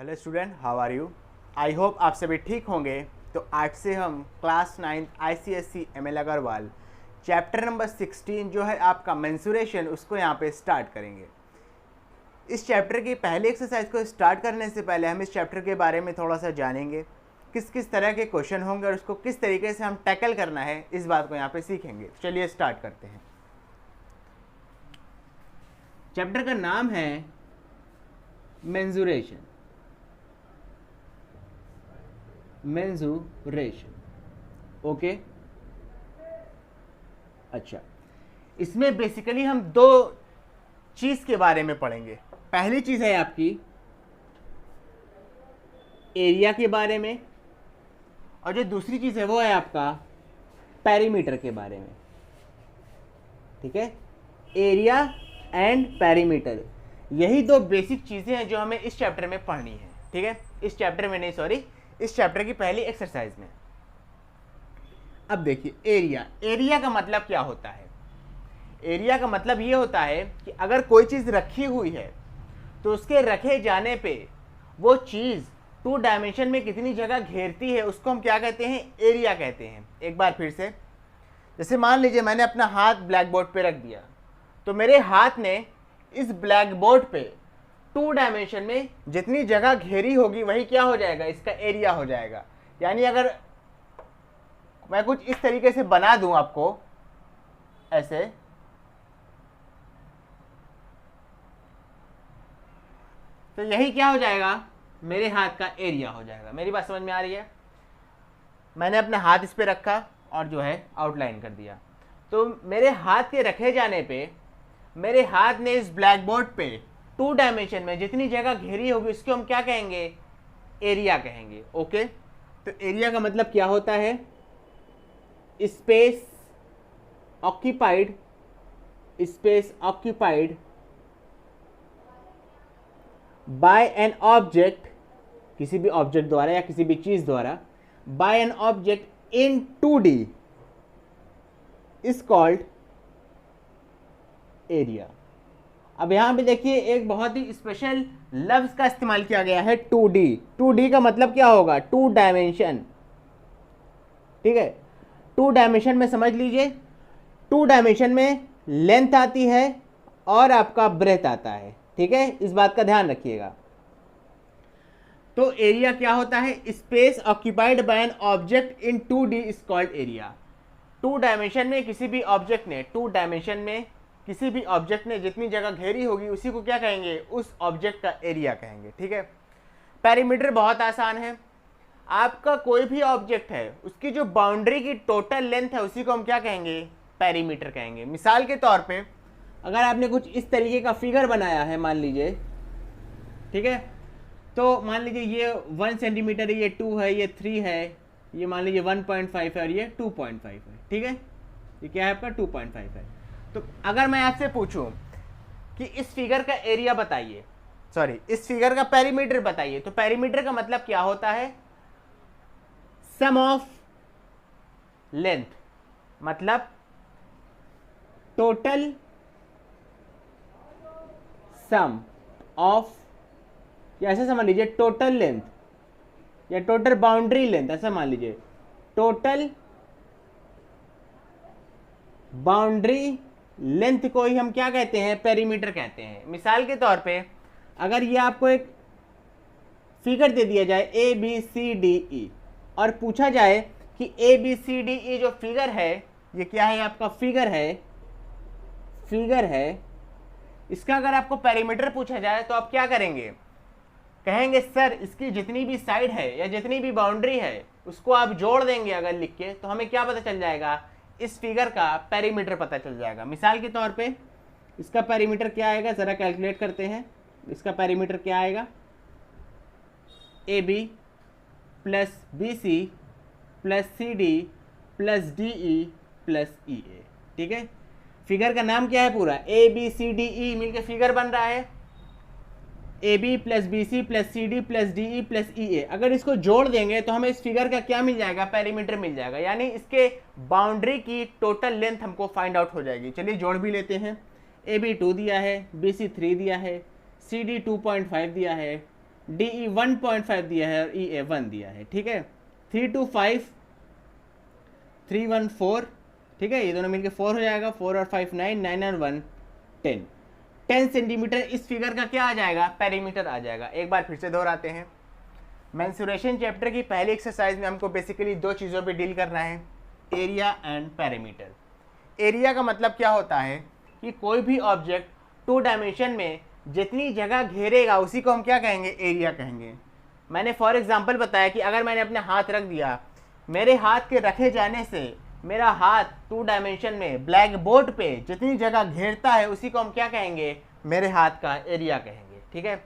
Hello student, how are you? I hope आप सभी ठीक होंगे। तो आज से हम class 9 ICSE ML Agarwal chapter number 16 जो है आपका मेंसुरेशन, उसको यहाँ पे स्टार्ट करेंगे। इस चैप्टर की पहली एक्सरसाइज को स्टार्ट करने से पहले हम इस चैप्टर के बारे में थोड़ा सा जानेंगे, किस किस तरह के क्वेश्चन होंगे और उसको किस तरीके से हम टैकल करना है, इस बात को यहाँ पे सीखेंगे। चलिए स्टार्ट करते हैं। चैप्टर का नाम है मेंसुरेशन। Mensuration, okay. अच्छा, इसमें बेसिकली हम दो चीज के बारे में पढ़ेंगे। पहली चीज है आपकी एरिया के बारे में, और जो दूसरी चीज है वो है आपका पेरीमीटर के बारे में। ठीक है, एरिया एंड पेरीमीटर, यही दो बेसिक चीजें हैं जो हमें इस चैप्टर में पढ़नी है। ठीक है, इस चैप्टर में नहीं, सॉरी, इस चैप्टर की पहली एक्सरसाइज में। अब देखिए, एरिया का मतलब क्या होता है? एरिया का मतलब ये होता है कि अगर कोई चीज रखी हुई है तो उसके रखे जाने पे वो चीज 2 डायमेंशन में कितनी जगह घेरती है, उसको हम क्या कहते हैं? एरिया कहते हैं। एक बार फिर से, जैसे मान लीजिए मैंने अपना हाथ ब्लैक बोर्ड पे रख दिया, तो मेरे हाथ ने इस ब्लैक बोर्ड पे 2 डायमेंशन में जितनी जगह घेरी होगी वही क्या हो जाएगा? इसका एरिया हो जाएगा। यानी अगर मैं कुछ इस तरीके से बना दूं आपको, ऐसे, तो यही क्या हो जाएगा? मेरे हाथ का एरिया हो जाएगा। मेरी बात समझ में आ रही है? मैंने अपना हाथ इस पे रखा और जो है आउटलाइन कर दिया, तो मेरे हाथ के रखे जाने पे मेरे हाथ ने इस ब्लैक बोर्ड पे 2 डायमेंशन में जितनी जगह घेरी होगी उसको हम क्या कहेंगे? एरिया कहेंगे। ओके, तो एरिया का मतलब क्या होता है? Space occupied by an object, किसी भी ऑब्जेक्ट द्वारा या किसी भी चीज द्वारा, by an object in 2D is called area. अब यहां पे देखिए एक बहुत ही स्पेशल लफ्ज का इस्तेमाल किया गया है, 2D। 2D का मतलब क्या होगा? 2 डायमेंशन। ठीक है, 2 डायमेंशन में समझ लीजिए, 2 डायमेंशन में लेंथ आती है और आपका ब्रेथ आता है। ठीक है, इस बात का ध्यान रखिएगा। तो एरिया क्या होता है? Space occupied by an object in 2D is called area. 2 dimension में किसी भी ऑब्जेक्ट ने, 2 डायमेंशन में किसी भी ऑब्जेक्ट ने जितनी जगह घेरी होगी उसी को क्या कहेंगे? उस ऑब्जेक्ट का एरिया कहेंगे। ठीक है, पेरीमीटर बहुत आसान है। आपका कोई भी ऑब्जेक्ट है, उसकी जो बाउंड्री की टोटल लेंथ है उसी को हम क्या कहेंगे? पेरीमीटर कहेंगे। मिसाल के तौर पे अगर आपने कुछ इस तरीके का फिगर बनाया है, मान लीजिए, ठीक है, तो मान लीजिए ये 1 सेंटीमीटर है, ये 2 है, ये 3 है, ये मान लीजिए 1.5 है और ये 2.5 है। ठीक है, ये क्या है आपका? 2.5 है। तो अगर मैं आपसे पूछूं कि इस फिगर का एरिया बताइए, सॉरी, इस फिगर का पेरीमीटर बताइए, तो पेरीमीटर का मतलब क्या होता है? सम ऑफ लेंथ, मतलब टोटल सम ऑफ, या ऐसे समझ लीजिए टोटल लेंथ या टोटल बाउंड्री लेंथ, ऐसा मान लीजिए, टोटल बाउंड्री लेंथ को ही हम क्या कहते हैं? पेरीमीटर कहते हैं। मिसाल के तौर पे अगर ये आपको एक फिगर दे दिया जाए ABCDE और पूछा जाए कि ABCDE जो फिगर है, ये क्या है? आपका फिगर है, इसका अगर आपको पेरीमीटर पूछा जाए तो आप क्या करेंगे? कहेंगे सर इसकी जितनी भी साइड है या जितनी भी बाउंड्री है उसको आप जोड़ देंगे अगर लिख के, तो हमें क्या पता चल जाएगा? इस फिगर का पेरीमीटर पता चल जाएगा। मिसाल के तौर पे इसका पेरीमीटर क्या आएगा? जरा कैलकुलेट करते हैं। इसका पेरीमीटर क्या आएगा? AB plus BC plus CD plus DE plus EA। ठीक है, फिगर का नाम क्या है? पूरा ABCDE मिलकर फिगर बन रहा है। AB plus BC plus CD plus DE plus EA, अगर इसको जोड़ देंगे तो हमें इस फिगर का क्या मिल जाएगा? पेरीमीटर मिल जाएगा। यानी इसके बाउंड्री की टोटल लेंथ हमको फाइंड आउट हो जाएगी। चलिए जोड़ भी लेते हैं। AB 2 दिया है, BC 3 दिया है, CD 2.5 दिया है, DE 1.5 दिया है और EA 1 दिया है, ठीक है। 3 2 5 3 1 4, ठीक है, ये दोनों मिलके 4 हो जाएगा, 4 और 5 9, 9 और 1 10। 10 सेंटीमीटर इस फिगर का क्या आ जाएगा, पेरीमीटर आ जाएगा। एक बार फिर से दोहराते हैं, मेंसुरेशन चैप्टर की पहली एक्सरसाइज में हमको बेसिकली दो चीज़ों पे डील करना है, एरिया एंड पेरीमीटर। एरिया का मतलब क्या होता है कि कोई भी ऑब्जेक्ट 2 डायमेंशन में जितनी जगह घेरेगा उसी को हम क्या कहेंगे, एरिया कहेंगे। मैंने फॉर एग्जांपल बताया कि अगर मैंने अपने हाथ रख दिया, मेरे हाथ के रखे जाने से मेरा हाथ 2 डायमेंशन में ब्लैक बोर्ड पे जितनी जगह घेरता है उसी को हम क्या कहेंगे, मेरे हाथ का एरिया कहेंगे, ठीक है।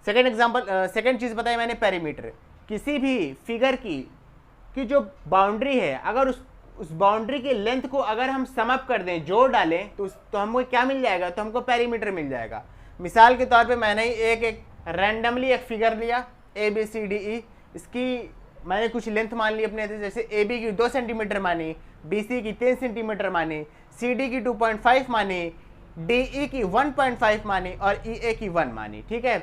सेकेंड एग्जाम्पल, सेकेंड चीज़ बताई मैंने, पेरीमीटर। किसी भी फिगर की जो बाउंड्री है, अगर उस बाउंड्री की लेंथ को अगर हम सम अप कर दें, जोड़ डालें, तो हमको क्या मिल जाएगा, तो हमको पेरीमीटर मिल जाएगा। मिसाल के तौर पे मैंने एक रैंडमली एक फिगर लिया ABCDE, इसकी मैंने कुछ लेंथ मान ली अपने, जैसे AB की 2 सेंटीमीटर मानी, BC की 3 सेंटीमीटर मानी, CD की 2.5 मानी, DE की 1.5 मानी और EA की 1 मानी, ठीक है।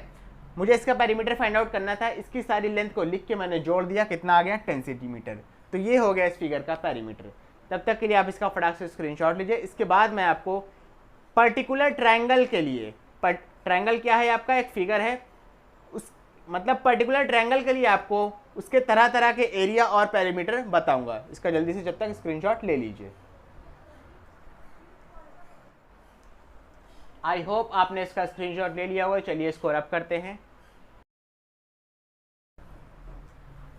मुझे इसका पेरीमीटर फाइंड आउट करना था, इसकी सारी लेंथ को लिख के मैंने जोड़ दिया, कितना आ गया, 10 सेंटीमीटर। तो ये हो गया इस फिगर का पेरीमीटर। तब तक के लिए आप इसका फटाक से स्क्रीनशॉट लीजिए। इसके बाद मैं आपको पर्टिकुलर ट्रायंगल के लिए, ट्रायंगल क्या है आपका, एक फिगर है, उस मतलब पर्टिकुलर ट्रायंगल के लिए आपको उसके तरह तरह के एरिया और पेरीमीटर बताऊंगा। इसका जल्दी से जब तक स्क्रीनशॉट ले लीजिए। आई होप आपने इसका स्क्रीनशॉट ले लिया हुआ। चलिए इसको रब करते हैं।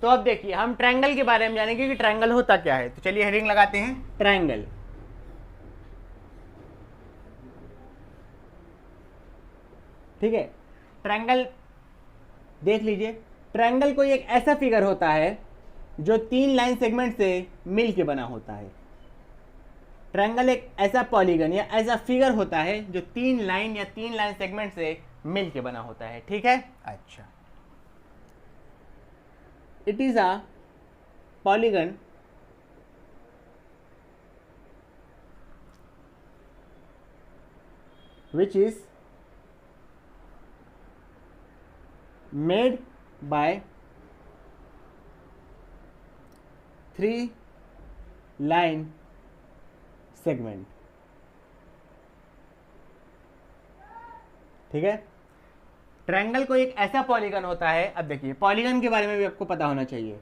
तो अब देखिए, हम ट्रायंगल के बारे में जानेंगे कि ट्रायंगल होता क्या है। तो चलिए हेडिंग लगाते हैं, ट्रायंगल। ठीक है, ट्रायंगल देख लीजिए। ट्रायंगल कोई एक ऐसा फिगर होता है जो 3 लाइन सेगमेंट से मिल के बना होता है। ट्रायंगल एक ऐसा पॉलीगन या ऐसा फिगर होता है जो 3 लाइन या 3 लाइन सेगमेंट से मिल के बना होता है, ठीक है। अच्छा, it is a polygon which is made by 3 line segment, ठीक है। ट्रायंगल को एक ऐसा पॉलीगन होता है। अब देखिए, पॉलीगन के बारे में भी आपको पता होना चाहिए।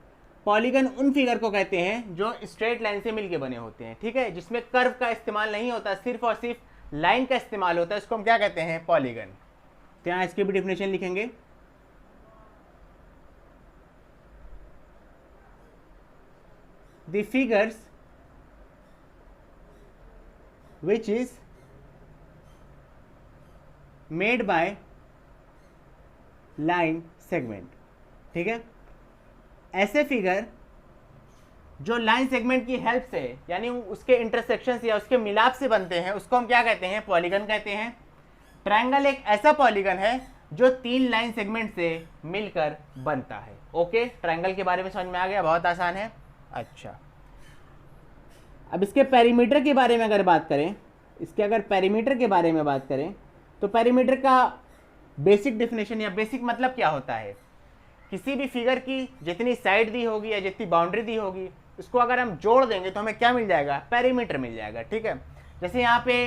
पॉलीगन उन फिगर को कहते हैं जो स्ट्रेट लाइन से मिलके बने होते हैं, ठीक है, जिसमें कर्व का इस्तेमाल नहीं होता, सिर्फ और सिर्फ लाइन का इस्तेमाल होता है, इसको हम क्या कहते हैं, पॉलीगन। तो यहाँ इसकी भी डिफिनेशन लिखेंगे। The figures which is made by line segment, ठीक है। ऐसे फिगर जो लाइन सेगमेंट की हेल्प से, यानी उसके इंटरसेक्शन से या उसके मिलाप से बनते हैं, उसको हम क्या कहते हैं, पॉलीगन कहते हैं। ट्रायंगल एक ऐसा पॉलीगन है जो 3 लाइन सेगमेंट से मिलकर बनता है। ओके, ट्रायंगल के बारे में समझ में आ गया, बहुत आसान है। अच्छा, अब इसके पेरीमीटर के बारे में अगर बात करें, इसके अगर पेरीमीटर के बारे में बात करें, तो पेरीमीटर का बेसिक डेफिनेशन या बेसिक मतलब क्या होता है, किसी भी फिगर की जितनी साइड दी होगी या जितनी बाउंड्री दी होगी, उसको अगर हम जोड़ देंगे तो हमें क्या मिल जाएगा, पेरीमीटर मिल जाएगा, ठीक है। जैसे यहाँ पे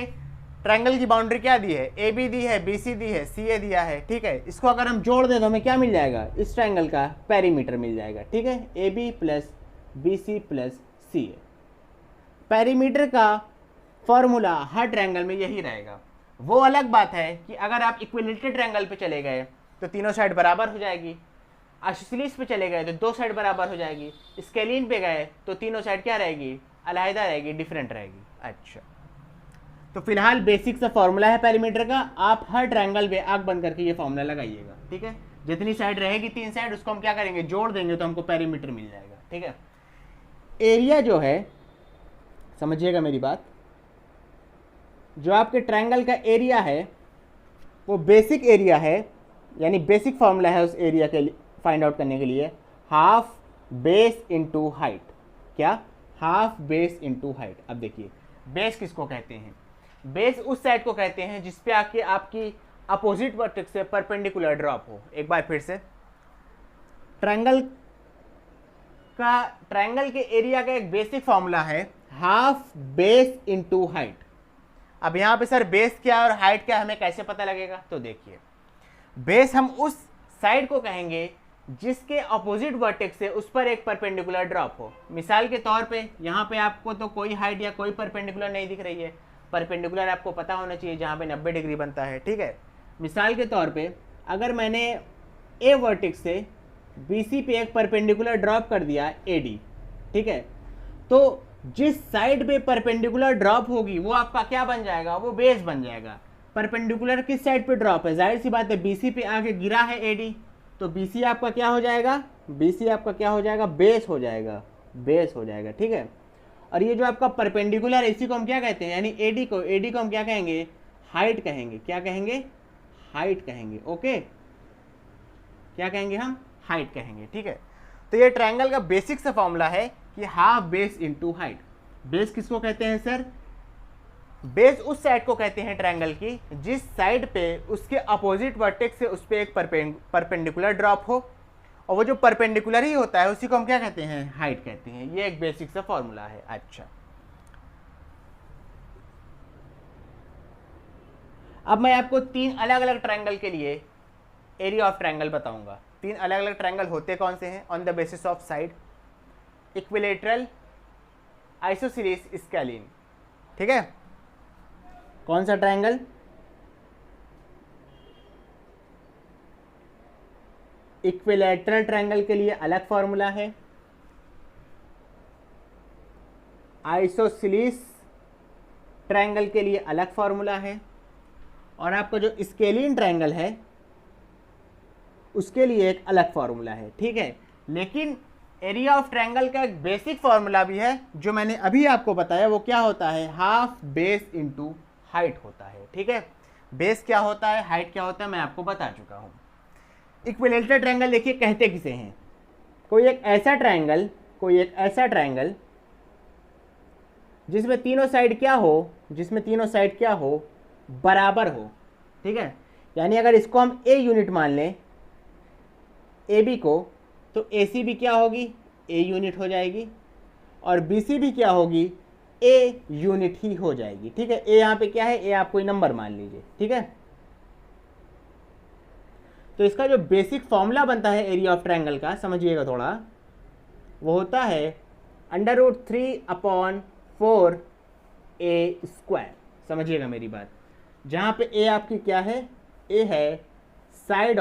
ट्रायंगल की बाउंड्री क्या दी है, AB दी है, BC दी है, CA दिया है, ठीक है। इसको अगर हम जोड़ दें तो हमें क्या मिल जाएगा, इस ट्रायंगल का पेरीमीटर मिल जाएगा, ठीक है। AB plus BC plus CA। Perimeter का फॉर्मूला हर ट्रायंगल में यही रहेगा। वो अलग बात है कि अगर आप इक्विलेटरल ट्रायंगल पे चले गए तो तीनों साइड बराबर हो जाएगी, आइसोसेलेस पे चले गए तो 2 साइड बराबर हो जाएगी, स्केलिन पे गए तो तीनों साइड क्या रहेगी, अलहदा रहेगी, डिफरेंट रहेगी। अच्छा, तो फिलहाल बेसिक सा फॉर्मूला है पेरीमीटर का, आप हर ट्रायंगल पे आंख बंद करके ये फॉर्मूला लगाइएगा, ठीक है। जितनी साइड रहेगी 3 साइड, उसको हम क्या करेंगे, जोड़ देंगे तो हमको पेरीमीटर मिल जाएगा, ठीक है। एरिया जो है, समझिएगा मेरी बात, जो आपके ट्रायंगल का एरिया है वो बेसिक एरिया है, यानी बेसिक फॉर्मूला है उस एरिया के लिए फाइंड आउट करने के लिए, हाफ बेस इनटू हाइट। क्या, हाफ बेस इनटू हाइट। अब देखिए, बेस किसको कहते हैं, बेस उस साइड को कहते हैं जिस पे आपकी अपोजिट वर्टेक्स से परपेंडिकुलर ड्रॉप हो। एक बार फिर से, ट्रायंगल के एरिया का एक बेसिक फॉर्मूला है हाफ बेस इनटू हाइट। अब यहाँ पे सर बेस क्या है और हाइट क्या है, हमें कैसे पता लगेगा? तो देखिए, बेस हम उस साइड को कहेंगे जिसके अपोजिट वर्टेक्स से उस पर एक परपेंडिकुलर ड्रॉप हो। मिसाल के तौर पे यहाँ पे आपको तो कोई हाइट या कोई परपेंडिकुलर नहीं दिख रही है, परपेंडिकुलर आपको पता होना चाहिए जहाँ पे 90 डिग्री बनता है, ठीक है। मिसाल के तौर पे अगर मैंने ए वर्टेक्स से BC पे एक परपेंडिकुलर ड्रॉप कर दिया AD, ठीक है, तो जिस साइड पे परपेंडिकुलर ड्रॉप होगी वो आपका क्या बन जाएगा? वो बेस बन जाएगा। परपेंडिकुलर किस साइड पे ड्रॉप है? जाहिर सी बात है BC पे आके गिरा है AD, तो BC आपका क्या हो जाएगा? BC आपका क्या हो जाएगा? बेस हो जाएगा, बेस हो जाएगा, ठीक है। और ये जो आपका परपेंडिकुलर है इसी को हम क्या कहते हैं? यानी AD को हम क्या कहेंगे? हाइट कहेंगे। क्या कहेंगे? हाइट कहेंगे, ओके। क्या कहेंगे हम? हाइट कहेंगे, ठीक है। तो ये ट्रायंगल का बेसिक सा फॉर्मूला है कि half base into height. Base किसको कहते हैं सर? बेस उस साइड को कहते हैं ट्रायंगल की जिस साइड पे उसके अपोजिट वर्टेक्स से उस पे एक परपेंडिकुलर ड्रॉप हो, और वो जो परपेंडिकुलर ही होता है उसी को हम क्या कहते हैं? हाइट कहते हैं। ये एक बेसिक सा फॉर्मूला है। अच्छा, अब मैं आपको 3 अलग अलग ट्रायंगल के लिए एरिया ऑफ ट्रायंगल बताऊंगा। 3 अलग अलग ट्रायंगल होते कौन से हैं? On the basis of side, equilateral, isosceles, scalene, ठीक है। कौन सा ट्रायंगल? इक्विलेटरल ट्रायंगल के लिए अलग फॉर्मूला है, आइसोसेलेस ट्रायंगल के लिए अलग फॉर्मूला है, और आपका जो स्केलिन ट्रायंगल है उसके लिए एक अलग फॉर्मूला है, ठीक है। लेकिन एरिया ऑफ ट्रायंगल का एक बेसिक फॉर्मूला भी है जो मैंने अभी आपको बताया। वो क्या होता है? हाफ बेस इनटू हाइट होता है, ठीक है। बेस क्या होता है, हाइट क्या होता है, मैं आपको बता चुका हूं। इक्विलेटरल ट्रायंगल देखिए कहते किसे हैं? कोई एक ऐसा ट्रायंगल जिसमें तीनों साइड क्या हो? बराबर हो, ठीक है। यानी अगर इसको हम A यूनिट मान लें AB को, तो AC भी क्या होगी? A यूनिट हो जाएगी, और BC भी क्या होगी? A यूनिट ही हो जाएगी, ठीक है। A यहाँ पे क्या है? A आप कोई नंबर मान लीजिए, ठीक है। तो इसका जो बेसिक फॉर्मूला बनता है एरिया ऑफ ट्रायंगल का, समझिएगा थोड़ा, वो होता है √3/4A²। समझिएगा मेरी बात। जहाँ पे A आपकी क्या है? A है साइड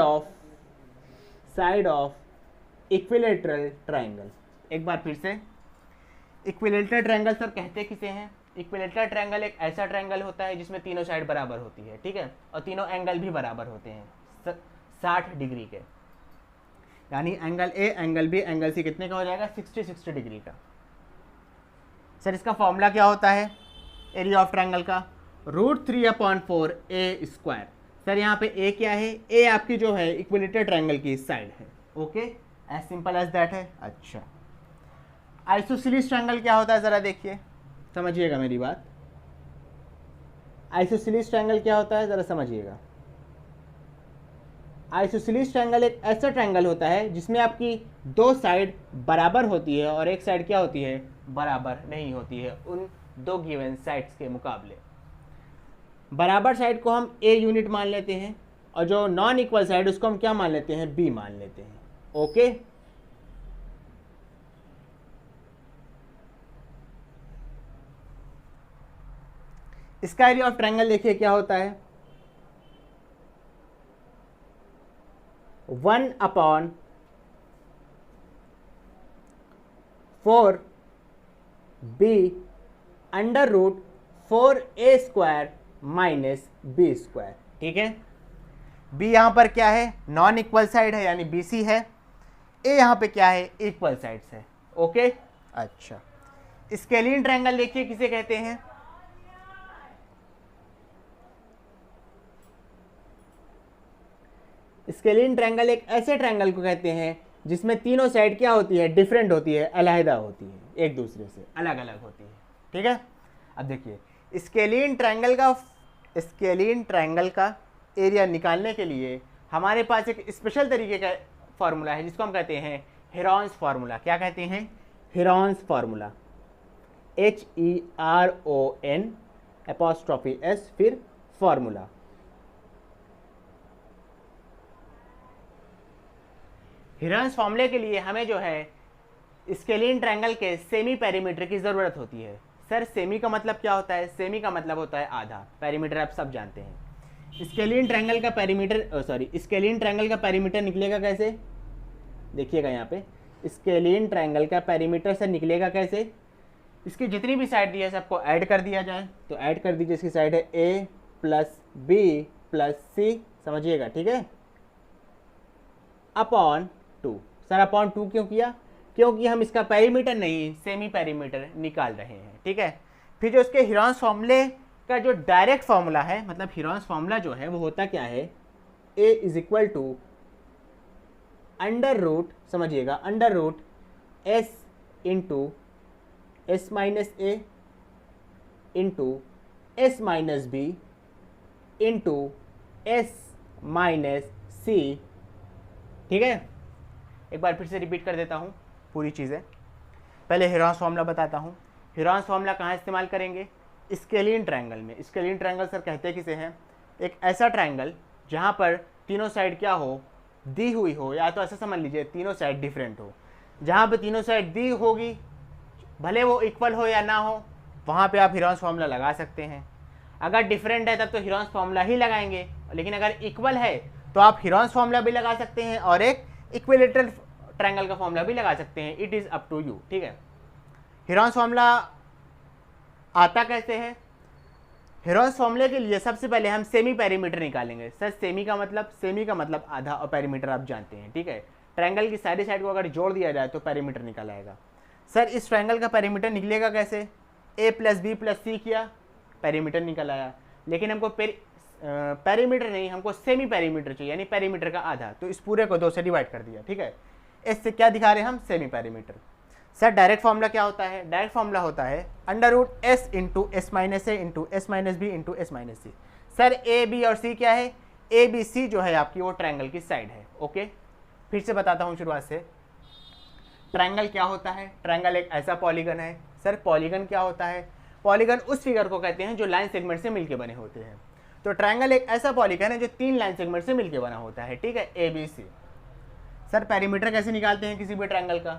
ऑफ इक्विलेटरल ट्रायंगल। एक बार फिर से, इक्विलेटरल ट्रायंगल सर कहते किसे हैं? इक्विलेटरल ट्रायंगल एक ऐसा ट्रायंगल होता है जिसमें तीनों साइड बराबर होती है, ठीक है, और तीनों एंगल भी बराबर होते हैं 60 डिग्री के। यानी angle A, angle B, angle C कितने का हो जाएगा? 60 डिग्री का। सर इसका फॉर्मूला क्या होता है एरिया ऑफ ट्रायंगल का? √3/4A²। सर यहाँ पे A क्या है? A आपकी जो है इक्विलेटरल ट्रायंगल की साइड है, okay, as simple as that है। अच्छा, आइसोसेलेस ट्रायंगल क्या होता है जरा देखिए, समझिएगा मेरी बात। आइसोसेलेस ट्रायंगल क्या होता है जरा समझिएगा। आइसोसेलेस ट्रायंगल एक ऐसा ट्रायंगल होता है जिसमें आपकी 2 साइड बराबर होती है और एक साइड क्या होती है? बराबर नहीं होती है उन 2 गिवन साइड्स के मुकाबले। बराबर साइड को हम A यूनिट मान लेते हैं, और जो नॉन इक्वल साइड उसको हम क्या मान लेते हैं? B मान लेते हैं, ओके। इसका एरिया ऑफ ट्रायंगल देखिए क्या होता है? 1/4B√4A² -B², ठीक है। B यहाँ पर क्या है? नॉन इक्वल साइड है यानी BC है। A यहाँ पे क्या है? इक्वल साइड्स है, ओके। अच्छा, स्केलिन ट्रायंगल देखिए किसे कहते हैं? स्केलिन ट्रायंगल एक ऐसे ट्रायंगल को कहते हैं जिसमें तीनों साइड क्या होती है? डिफरेंट होती है, अलहदा होती है, एक दूसरे से अलग अलग होती है, ठीक है। अब देखिए, स्केलिन ट्रायंगल का एरिया निकालने के लिए हमारे पास एक स्पेशल तरीके का फार्मूला है जिसको हम कहते हैं हेरॉन्स फार्मूला। क्या कहते हैं? हेरॉन्स फार्मूला, HERON' फिर फार्मूला। हेरॉन्स फार्मूले के लिए हमें जो है स्केलिन ट्रायंगल के सेमी पेरीमीटर की ज़रूरत होती है। सर सेमी का मतलब क्या होता है? सेमी का मतलब होता है आधा, पेरीमीटर आप सब जानते हैं। स्केलिन ट्रायंगल का पेरीमीटर स्केलिन ट्रायंगल का पेरीमीटर निकलेगा कैसे? देखिएगा यहाँ पे, स्केलिन ट्रायंगल का पेरीमीटर से निकलेगा कैसे? इसकी जितनी भी साइड दी है सबको ऐड कर दिया जाए, तो ऐड कर दीजिए। इसकी साइड है A plus B plus C, समझिएगा, ठीक है, अपॉन 2। सर अपॉन 2 क्यों किया? क्योंकि हम इसका पेरीमीटर नहीं सेमी पेरीमीटर निकाल रहे हैं, ठीक है। फिर जो इसके हेरॉन्स फार्मूले का जो डायरेक्ट फार्मूला है, मतलब हेरॉन्स फार्मूला जो है वो होता क्या है? A is equal to under root, समझिएगा, under root S into S minus A into S minus B into S minus C, ठीक है। एक बार फिर से रिपीट कर देता हूँ पूरी चीज़ें। पहले हेरॉन्स फार्मूला बताता हूँ। हेरॉन्स फार्मूला कहाँ इस्तेमाल करेंगे? स्केलिन ट्रायंगल में। स्केलिन ट्रायंगल सर कहते किसे हैं? एक ऐसा ट्रायंगल जहाँ पर तीनों साइड क्या हो? दी हुई हो, या तो ऐसा समझ लीजिए तीनों साइड डिफरेंट हो। जहाँ पे तीनों साइड दी होगी, भले वो इक्वल हो या ना हो, वहाँ पे आप हेरॉन्स फार्मूला लगा सकते हैं। अगर डिफरेंट है तब तो हेरॉन्स फार्मूला ही लगाएंगे, लेकिन अगर इक्वल है तो आप हेरॉन्स फार्मूला भी लगा सकते हैं और एक इक्विलेटरल ट्रायंगल का फार्मूला भी लगा सकते हैं। It is up to you, ठीक है। हेरॉन्स फार्मूला आता कैसे है? हेरॉन्स फार्मूले के लिए सबसे पहले हम सेमी पेरीमीटर निकालेंगे। सर सेमी का मतलब आधा, और पेरीमीटर आप जानते हैं, ठीक है। ट्रायंगल की सारी साइड को अगर जोड़ दिया जाए तो पेरीमीटर निकल आएगा। सर इस ट्रायंगल का पेरीमीटर निकलेगा कैसे? A plus B plus C किया, पेरीमीटर निकल आया। लेकिन हमको पेरीमीटर नहीं, हमको सेमी पेरीमीटर चाहिए, यानी पेरीमीटर का आधा। तो इस पूरे को 2 से डिवाइड कर दिया, ठीक है। इससे क्या दिखा रहे हैं हम? Semi perimeter. Sir direct formula क्या होता है? डायरेक्ट फार्मूला होता है under root S into S minus A into S minus B into S minus C। Sir A B और C क्या है? A B C जो है आपकी वो ट्रायंगल की साइड है, ओके। फिर से बताता हूँ शुरुआत से। ट्रायंगल क्या होता है? ट्रायंगल एक ऐसा पॉलीगन है। सर पॉलीगन क्या होता है? पॉलीगन उस फिगर को कहते हैं जो लाइन सेगमेंट से मिलकर बने होते हैं। तो ट्रायंगल एक ऐसा पॉलीगन है जो 3 लाइन सेगमेंट से मिलकर बना होता है, ठीक है, A B C। Sir perimeter कैसे निकालते हैं किसी भी ट्रायंगल का?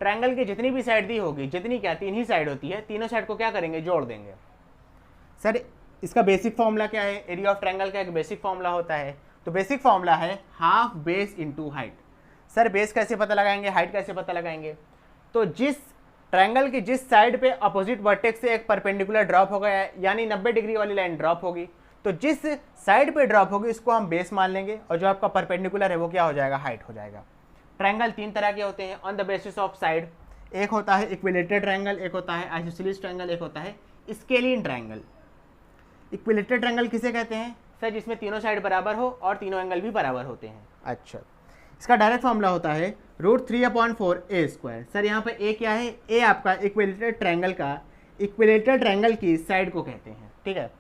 ट्रायंगल की जितनी भी साइड दी होगी, जितनी क्या 3 ही साइड होती है, तीनों साइड को क्या करेंगे? जोड़ देंगे। सर इसका बेसिक फॉर्मूला क्या है? एरिया ऑफ ट्रायंगल का एक बेसिक फॉर्मूला होता है। तो बेसिक फॉर्मूला है half base into height. Sir base कैसे पता लगाएंगे, हाइट कैसे पता लगाएंगे? तो जिस ट्रायंगल की जिस साइड पे अपोजिट वर्टेक्स से एक परपेंडिकुलर ड्रॉप होगा, यानी 90 डिग्री वाली लाइन ड्रॉप होगी, तो जिस साइड पे ड्रॉप होगी उसको हम बेस मान लेंगे, और जो आपका परपेंडिकुलर है वो क्या हो जाएगा? हाइट हो जाएगा। ट्रायंगल 3 तरह के होते हैं on the basis of side. एक होता है इक्विलेटरल ट्रायंगल, एक होता है आइसोसेलेस ट्रायंगल, एक होता है स्केलिन ट्रायंगल। इक्विलेटरल ट्रायंगल किसे कहते हैं? सर जिसमें तीनों साइड बराबर हो और तीनों एंगल भी बराबर होते हैं। अच्छा, इसका डायरेक्ट फॉर्मूला होता है √3/4 A²। सर यहाँ पे A क्या है? A आपका इक्विलेटरल ट्रायंगल की साइड को कहते हैं, ठीक है।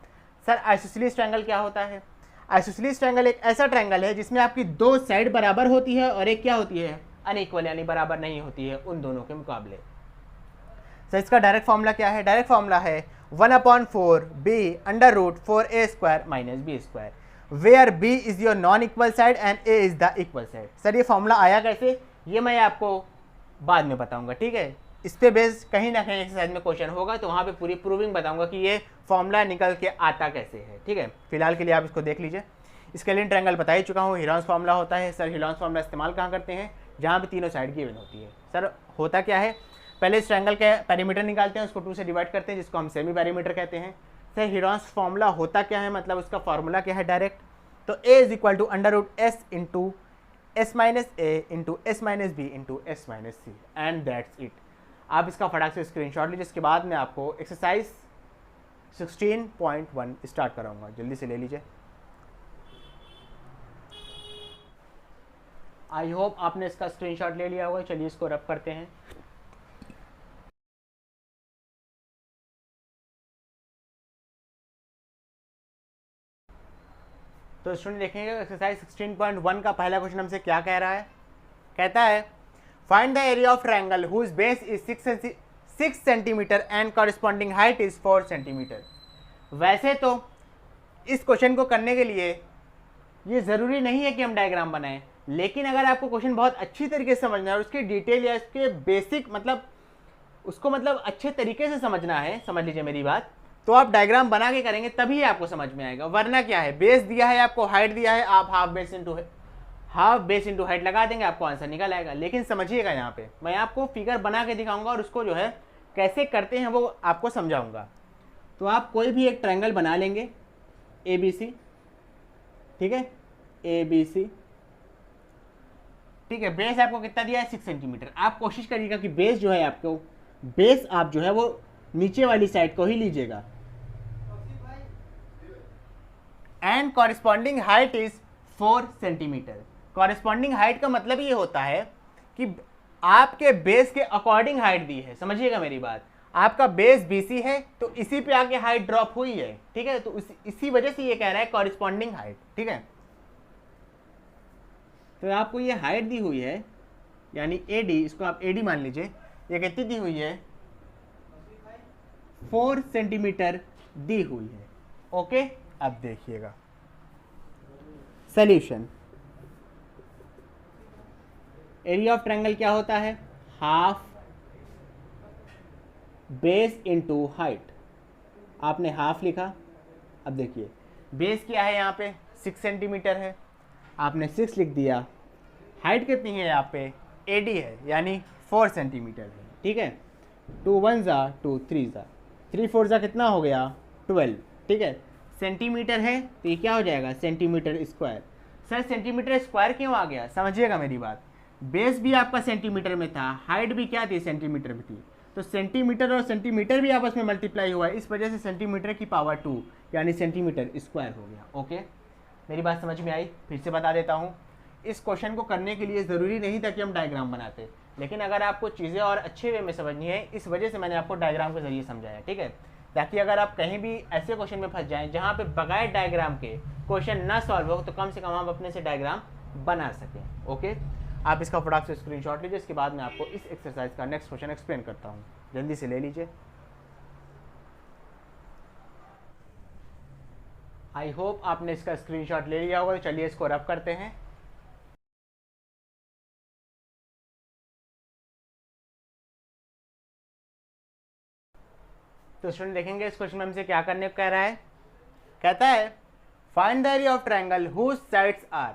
सर आइसोसेलेस ट्रायंगल क्या होता है? आइसोसेलेस ट्रायंगल एक ऐसा ट्रायंगल है जिसमें आपकी 2 साइड बराबर होती है और एक क्या होती है? अनइक्वल, यानी बराबर नहीं होती है उन दोनों के मुकाबले। सर इसका डायरेक्ट फॉर्मूला क्या है? डायरेक्ट फॉर्मूला है 1/4B √4A² - B², where B is your non equal side and A is the equal side. Sir ये फॉर्मूला आया कैसे, ये मैं आपको बाद में बताऊंगा, ठीक है। इस पे बेस कहीं ना कहीं एक्सरसाइज में क्वेश्चन होगा, तो वहाँ पे पूरी प्रूविंग बताऊंगा कि ये फॉर्मूला निकल के आता कैसे है, ठीक है। फिलहाल के लिए आप इसको देख लीजिए। स्केलिन ट्रायंगल बता ही चुका हूँ, हेरॉन्स फार्मूला होता है। सर हेरॉन्स फार्मूला इस्तेमाल कहाँ करते हैं? जहाँ पे तीनों साइड गिवन होती है। सर होता क्या है? पहले इस ट्रायंगल के पेरीमीटर निकालते हैं, उसको 2 से डिवाइड करते हैं, जिसको हम सेमी पेरीमीटर कहते हैं। सर हेरॉन्स फार्मूला होता क्या है, मतलब उसका फार्मूला क्या है डायरेक्ट? तो A is equal to under root S into S minus A into S minus B into S minus C, and that's it. आप इसका फटाक से स्क्रीनशॉट लीजिए। इसके बाद मैं आपको एक्सरसाइज 16.1 स्टार्ट कराऊंगा, जल्दी से ले लीजिए। आई होप आपने इसका स्क्रीनशॉट ले लिया होगा। चलिए इसको रब करते हैं। तो स्टूडेंट देखेंगे एक्सरसाइज 16.1 का पहला क्वेश्चन हमसे क्या कह रहा है? कहता है find the area of triangle whose base is 6 centimetre and corresponding height is 4 centimetre. वैसे तो इस क्वेश्चन को करने के लिए ये ज़रूरी नहीं है कि हम डायग्राम बनाएं, लेकिन अगर आपको क्वेश्चन बहुत अच्छी तरीके से समझना है और उसकी डिटेल या इसके बेसिक मतलब उसको मतलब अच्छे तरीके से समझना है, समझ लीजिए मेरी बात, तो आप डायग्राम बना के करेंगे तभी आपको समझ में आएगा। वरना क्या है, बेस दिया है आपको, हाइट दिया है, आप हाफ बेस इंटू हाइट लगा देंगे, आपको आंसर निकल आएगा। लेकिन समझिएगा, यहाँ पे मैं आपको फिगर बना के दिखाऊंगा और उसको जो है कैसे करते हैं वो आपको समझाऊंगा। तो आप कोई भी एक ट्रायंगल बना लेंगे ABC, ठीक है, ABC, ठीक है। बेस आपको कितना दिया है 6 सेंटीमीटर। आप कोशिश करिएगा कि बेस जो है आपको, बेस आप जो है वो नीचे वाली साइड को ही लीजिएगा। And corresponding height is 4 centimetre. Corresponding height का मतलब ये होता है कि आपके बेस के अकॉर्डिंग हाइट दी है, समझिएगा मेरी बात। आपका बेस BC है तो इसी पे आके हाइट ड्रॉप हुई है, ठीक है, तो इसी वजह से ये कह रहा है कॉरेस्पॉन्डिंग हाइट, ठीक है। तो आपको ये हाइट दी हुई है यानी AD, इसको आप AD मान लीजिए, ये कितनी दी हुई है 4 सेंटीमीटर दी हुई है। ओके, अब देखिएगा सॉल्यूशन। एरिया ऑफ ट्रायंगल क्या होता है, हाफ बेस इनटू हाइट। आपने हाफ लिखा, अब देखिए बेस क्या है यहाँ पे 6 सेंटीमीटर है, आपने 6 लिख दिया। हाइट कितनी है यहाँ पे AD है यानी 4 सेंटीमीटर है, ठीक है। 2 1 जा 2 3 जा 3 4 जा कितना हो गया 12, ठीक है। सेंटीमीटर है तो ये क्या हो जाएगा centimetre square. Sir centimetre square क्यों आ गया, समझिएगा मेरी बात। बेस भी आपका सेंटीमीटर में था, हाइट भी क्या थी सेंटीमीटर में थी, तो सेंटीमीटर और सेंटीमीटर भी आपस में मल्टीप्लाई हुआ है, इस वजह से सेंटीमीटर की पावर 2 यानी सेंटीमीटर स्क्वायर हो गया। ओके, मेरी बात समझ में आई। फिर से बता देता हूँ, इस क्वेश्चन को करने के लिए ज़रूरी नहीं था कि हम डायग्राम बनाते, लेकिन अगर आपको चीज़ें और अच्छे वे में समझनी है, इस वजह से मैंने आपको डायग्राम के जरिए समझाया, ठीक है, ताकि अगर आप कहीं भी ऐसे क्वेश्चन में फंस जाएं जहाँ पे बगैर डायग्राम के क्वेश्चन ना सॉल्व हो, तो कम से कम आप अपने से डायग्राम बना सकें। ओके, आप इसका फटाक से स्क्रीनशॉट लीजिए, इसके बाद मैं आपको इस एक्सरसाइज का नेक्स्ट क्वेश्चन एक्सप्लेन करता हूँ, जल्दी से ले लीजिए। आई होप आपने इसका स्क्रीनशॉट ले लिया होगा। तो चलिए इसको रब करते हैं। तो स्टूडेंट देखेंगे इस क्वेश्चन में हमसे क्या करने को कह रहा है। कहता है find the area of triangle whose sides are,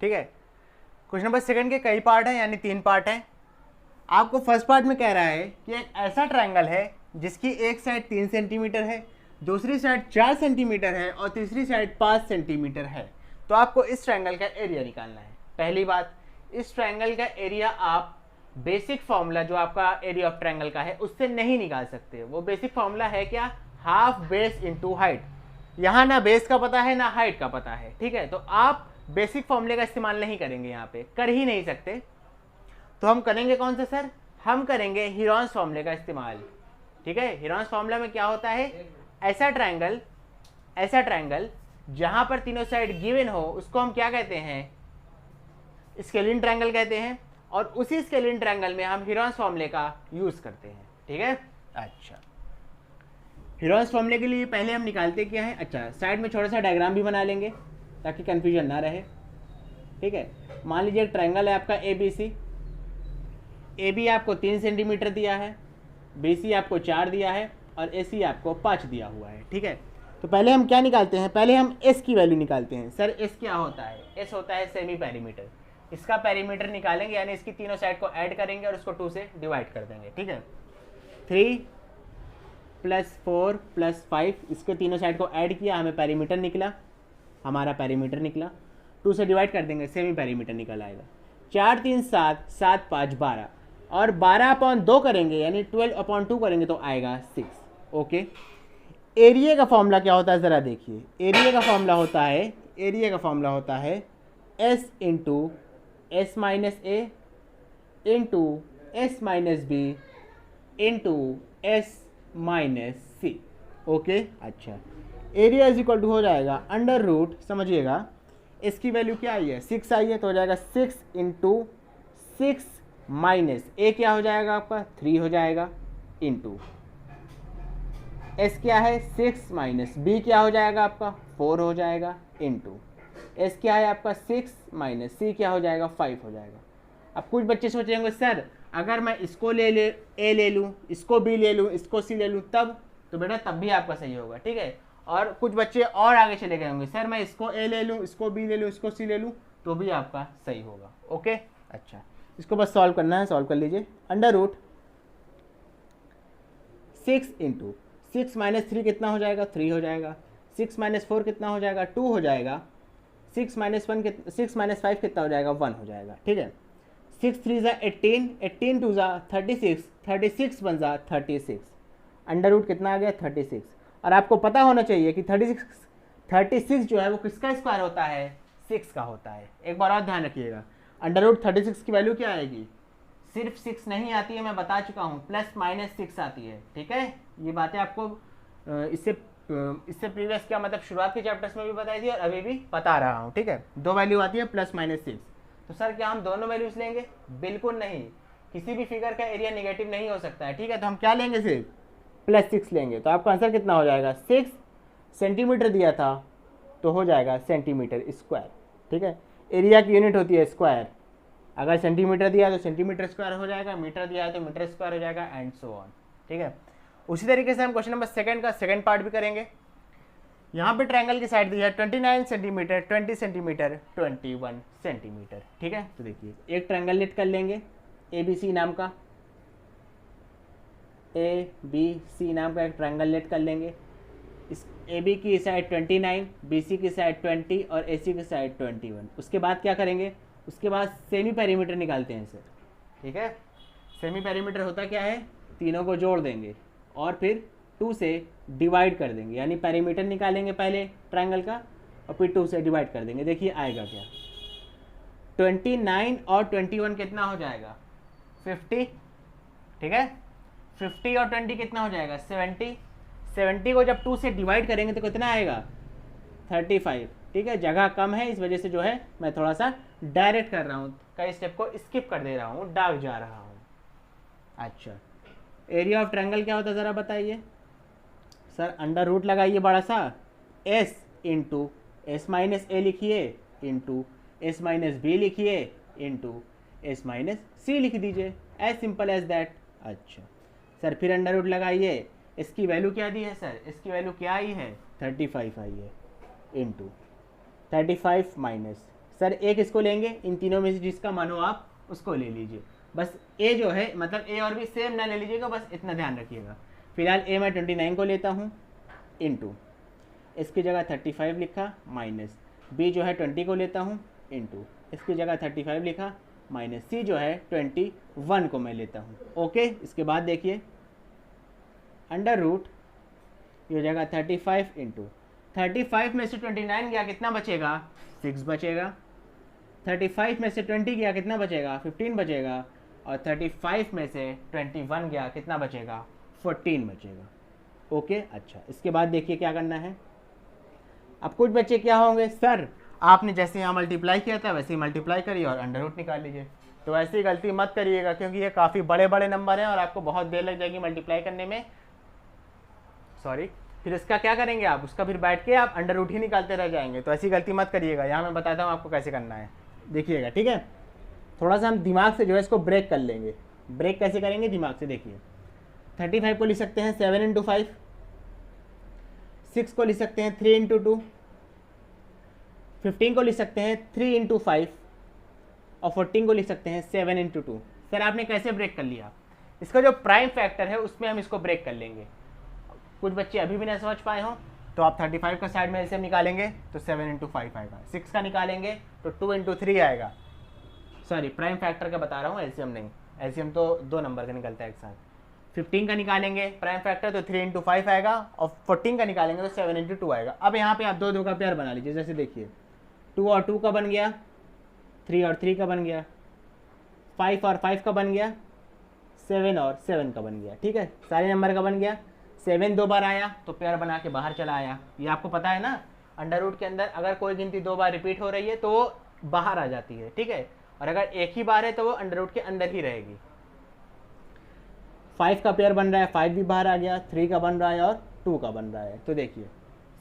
ठीक है। क्वेश्चन नंबर सेकंड के कई पार्ट हैं यानी 3 पार्ट हैं। आपको फर्स्ट पार्ट में कह रहा है कि एक ऐसा ट्रायंगल है जिसकी एक साइड 3 सेंटीमीटर है, दूसरी साइड 4 सेंटीमीटर है और तीसरी साइड 5 सेंटीमीटर है। तो आपको इस ट्रायंगल का एरिया निकालना है। पहली बात, इस ट्रायंगल का एरिया आप बेसिक फॉर्मूला जो आपका एरिया ऑफ ट्रायंगल का है उससे नहीं निकाल सकते। वो बेसिक फॉर्मूला है क्या, हाफ बेस इनटू हाइट। यहाँ ना बेस का पता है ना हाइट का पता है, ठीक है। तो आप बेसिक फॉर्मूले का इस्तेमाल नहीं करेंगे, यहाँ पे कर ही नहीं सकते। तो हम करेंगे कौन सा सर, हम करेंगे हीरोन्स फॉर्मूले का इस्तेमाल, ठीक है। हीरोन्स फॉर्मूला में क्या होता है, ऐसा ट्रायंगल जहां पर तीनों साइड गिवन हो उसको हम क्या कहते हैं, स्केलिन ट्रायंगल कहते हैं। और उसी स्केलिन ट्रायंगल में हम हीरोन्स फॉर्मूले का यूज करते हैं, ठीक है। अच्छा, हीरोन्स फॉर्मूले के लिए पहले हम निकालते क्या है, अच्छा साइड में छोटा सा डायग्राम भी बना लेंगे ताकि कंफ्यूजन ना रहे, ठीक है। मान लीजिए एक ट्रायंगल है आपका ABC, AB आपको 3 सेंटीमीटर दिया है, BC आपको 4 दिया है और AC आपको 5 दिया हुआ है, ठीक है। तो पहले हम क्या निकालते हैं, पहले हम S की वैल्यू निकालते हैं। सर S क्या होता है, S होता है सेमी पेरीमीटर। इसका पेरीमीटर निकालेंगे यानी इसकी तीनों साइड को ऐड करेंगे और उसको 2 से डिवाइड कर देंगे, ठीक है। 3 + 4 + 5, इसके तीनों साइड को ऐड किया, हमें पेरीमीटर निकला, हमारा पेरीमीटर निकला। 2 से डिवाइड कर देंगे, सेमी पेरीमीटर निकल आएगा। 4 3 7, 7 5 12 और 12/2 करेंगे यानी 12/2 करेंगे तो आएगा 6। ओके, एरिया का फॉर्मूला क्या होता है ज़रा देखिए। एरिया का फॉर्मूला होता है S into S minus A into S minus B into S minus C। Okay, अच्छा, एरिया इज इक्वल टू हो जाएगा √, समझिएगा इसकी वैल्यू क्या आई है 6 आई है, तो हो जाएगा 6 इंटू 6 माइनस ए क्या हो जाएगा आपका 3 हो जाएगा इंटू एस क्या है 6 माइनस बी क्या हो जाएगा आपका 4 हो जाएगा इंटू एस क्या है आपका 6 माइनस सी क्या हो जाएगा 5 हो जाएगा। अब कुछ बच्चे सोचेंगे सर अगर मैं इसको ए ले लूँ, इसको बी ले लूँ, इसको सी ले लूँ तब, तो बेटा तब भी आपका सही होगा, ठीक है। और कुछ बच्चे और आगे चले गए होंगे सर मैं इसको ए ले लूँ, इसको बी ले लूँ, इसको सी ले लूँ, तो भी आपका सही होगा। ओके, अच्छा इसको बस सॉल्व करना है, सॉल्व कर लीजिए। अंडर रूट 6 इंटू 6 माइनस 3 कितना हो जाएगा 3 हो जाएगा, 6 माइनस 4 कितना हो जाएगा 2 हो जाएगा, 6 माइनस 5 कितना हो जाएगा 1 हो जाएगा, ठीक है। 6 3 ज़ा 18, 18 2 ज़ा 36, 36 1 ज़ा 36, अंडर रूट कितना आ गया 36। और आपको पता होना चाहिए कि 36 जो है वो किसका स्क्वायर होता है 6 का होता है। एक बार और ध्यान रखिएगा, अंडर रूट 36 की वैल्यू क्या आएगी, सिर्फ 6 नहीं आती है, मैं बता चुका हूँ, प्लस माइनस 6 आती है, ठीक है। ये बातें आपको इससे प्रीवियस क्या मतलब शुरुआत के चैप्टर्स में भी बताई थी और अभी भी बता रहा हूँ, ठीक है। दो वैल्यू आती है प्लस माइनस 6। तो सर क्या हम दोनों वैल्यूज लेंगे, बिल्कुल नहीं, किसी भी फिगर का एरिया नेगेटिव नहीं हो सकता है, ठीक है। तो हम क्या लेंगे सिर्फ प्लस 6 लेंगे। तो आपका आंसर कितना हो जाएगा 6 सेंटीमीटर दिया था तो हो जाएगा सेंटीमीटर स्क्वायर, ठीक है। एरिया की यूनिट होती है स्क्वायर, अगर सेंटीमीटर दिया है तो सेंटीमीटर स्क्वायर हो जाएगा, मीटर दिया है तो मीटर स्क्वायर हो जाएगा एंड सो ऑन, ठीक है। उसी तरीके से हम क्वेश्चन नंबर 2 का सेकंड पार्ट भी करेंगे। यहाँ पे ट्रायंगल की साइड दी है 29 सेंटीमीटर, 20 सेंटीमीटर, 21 सेंटीमीटर, ठीक है। तो देखिए एक ट्रायंगल लेट कर लेंगे ABC नाम का, ABC नाम का एक ट्रायंगल लेट कर लेंगे। इस AB की साइड 29, BC की साइड 20 और AC की साइड 21। उसके बाद क्या करेंगे, उसके बाद सेमी पेरीमीटर निकालते हैं सर, ठीक है। सेमी पेरीमीटर होता क्या है, तीनों को जोड़ देंगे और फिर 2 से डिवाइड कर देंगे, यानी पेरीमीटर निकालेंगे पहले ट्रायंगल का और फिर 2 से डिवाइड कर देंगे। देखिए आएगा क्या, 29 और 21 कितना हो जाएगा 50, ठीक है। 50 और 20 कितना हो जाएगा 70, 70 को जब 2 से डिवाइड करेंगे तो कितना आएगा 35, ठीक है। जगह कम है इस वजह से जो है मैं थोड़ा सा डायरेक्ट कर रहा हूँ, कई स्टेप को स्किप कर दे रहा हूँ, डार्क जा रहा हूँ। अच्छा एरिया ऑफ ट्रायंगल क्या होता है ज़रा बताइए सर। अंडर रूट लगाइए बड़ा सा, S इंटू एस माइनस ए लिखिए इंटू एस माइनस बी लिखिए इंटू एस माइनस सी लिख दीजिए, एज सिंपल एज दैट। अच्छा सर फिर अंडर रूट लगाइए, इसकी वैल्यू क्या दी है सर, इसकी वैल्यू क्या आई है 35 आई है इंटू 35 माइनस, सर एक इसको लेंगे, इन तीनों में से जिसका मान हो आप उसको ले लीजिए। बस ए जो है मतलब ए और बी सेम ना ले लीजिएगा, बस इतना ध्यान रखिएगा। फिलहाल ए मैं 29 को लेता हूँ इंटू इसकी जगह 35 लिखा, माइनस बी जो है 20 को लेता हूँ इंटू इसकी जगह 35 लिखा, माइनस सी जो है 21 को मैं लेता हूँ। ओके, इसके बाद देखिए अंडर रूट ये हो जाएगा 35 इंटू 35 में से 29 गया कितना बचेगा 6 बचेगा, 35 में से 20 गया कितना बचेगा 15 बचेगा, और 35 में से 21 गया कितना बचेगा 14 बचेगा। ओके, अच्छा इसके बाद देखिए क्या करना है। अब कुछ बच्चे क्या होंगे, सर आपने जैसे यहाँ मल्टीप्लाई किया था वैसे ही मल्टीप्लाई करिए और अंडर रूट निकाल लीजिए। तो ऐसी गलती मत करिएगा क्योंकि ये काफ़ी बड़े बड़े नंबर हैं और आपको बहुत देर लग जाएगी मल्टीप्लाई करने में, सॉरी। फिर इसका क्या करेंगे आप, उसका फिर बैठ के आप अंडर रूट ही निकालते रह जाएंगे। तो ऐसी गलती मत करिएगा, यहाँ मैं बताता हूँ आपको कैसे करना है, देखिएगा, ठीक है। थोड़ा सा हम दिमाग से जो है इसको ब्रेक कर लेंगे। ब्रेक कैसे करेंगे, दिमाग से देखिए। 35 को लिख सकते हैं 7 इंटू 5, 6 को लिख सकते हैं 3 इंटू 2, 15 को लिख सकते हैं 3 इंटू 5 और 14 को लिख सकते हैं 7 इंटू 2। सर आपने कैसे ब्रेक कर लिया, इसका जो प्राइम फैक्टर है उसमें हम इसको ब्रेक कर लेंगे। कुछ बच्चे अभी भी नहीं समझ पाए हों तो आप 35 का साइड में ऐसे निकालेंगे तो 7 इंटू 5 आएगा, 6 का निकालेंगे तो 2 इंटू 3 आएगा। सॉरी प्राइम फैक्टर का बता रहा हूँ, एलसीएम नहीं, एलसीएम तो 2 नंबर का निकलता है एक साथ। 15 का निकालेंगे प्राइम फैक्टर तो 3 इंटू 5 आएगा, और 14 का निकालेंगे तो 7 इंटू 2 आएगा। अब यहाँ पे आप 2 का पेयर बना लीजिए, जैसे देखिए 2 और 2 का बन गया, 3 और 3 का बन गया, 5 और 5 का बन गया, 7 और 7 का बन गया, ठीक है। सारे नंबर का बन गया। 7 2 बार आया तो पेयर बना के बाहर चला आया। ये आपको पता है ना, अंडर रूट के अंदर अगर कोई गिनती 2 बार रिपीट हो रही है तो वो बाहर आ जाती है, ठीक है। और अगर एक ही बार है तो वो अंडर रूट के अंदर ही रहेगी। 5 का पेयर बन रहा है, 5 भी बाहर आ गया, 3 का बन रहा है और 2 का बन रहा है। तो देखिए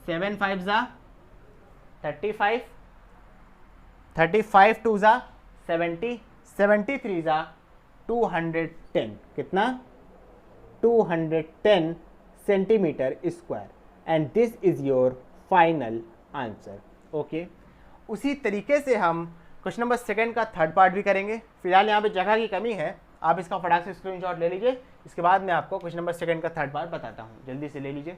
7 5 ज़ा 35, 35 2 ज़ा 70, 73 ज़ा 210, कितना 210 centimetre square, and this is your final answer. Okay, उसी तरीके से हम क्वेश्चन नंबर सेकंड का थर्ड पार्ट भी करेंगे। फिलहाल यहाँ पे जगह की कमी है, आप इसका फटाक से स्क्रीनशॉट ले लीजिए, इसके बाद मैं आपको क्वेश्चन नंबर सेकंड का थर्ड पार्ट बताता हूँ। जल्दी से ले लीजिए।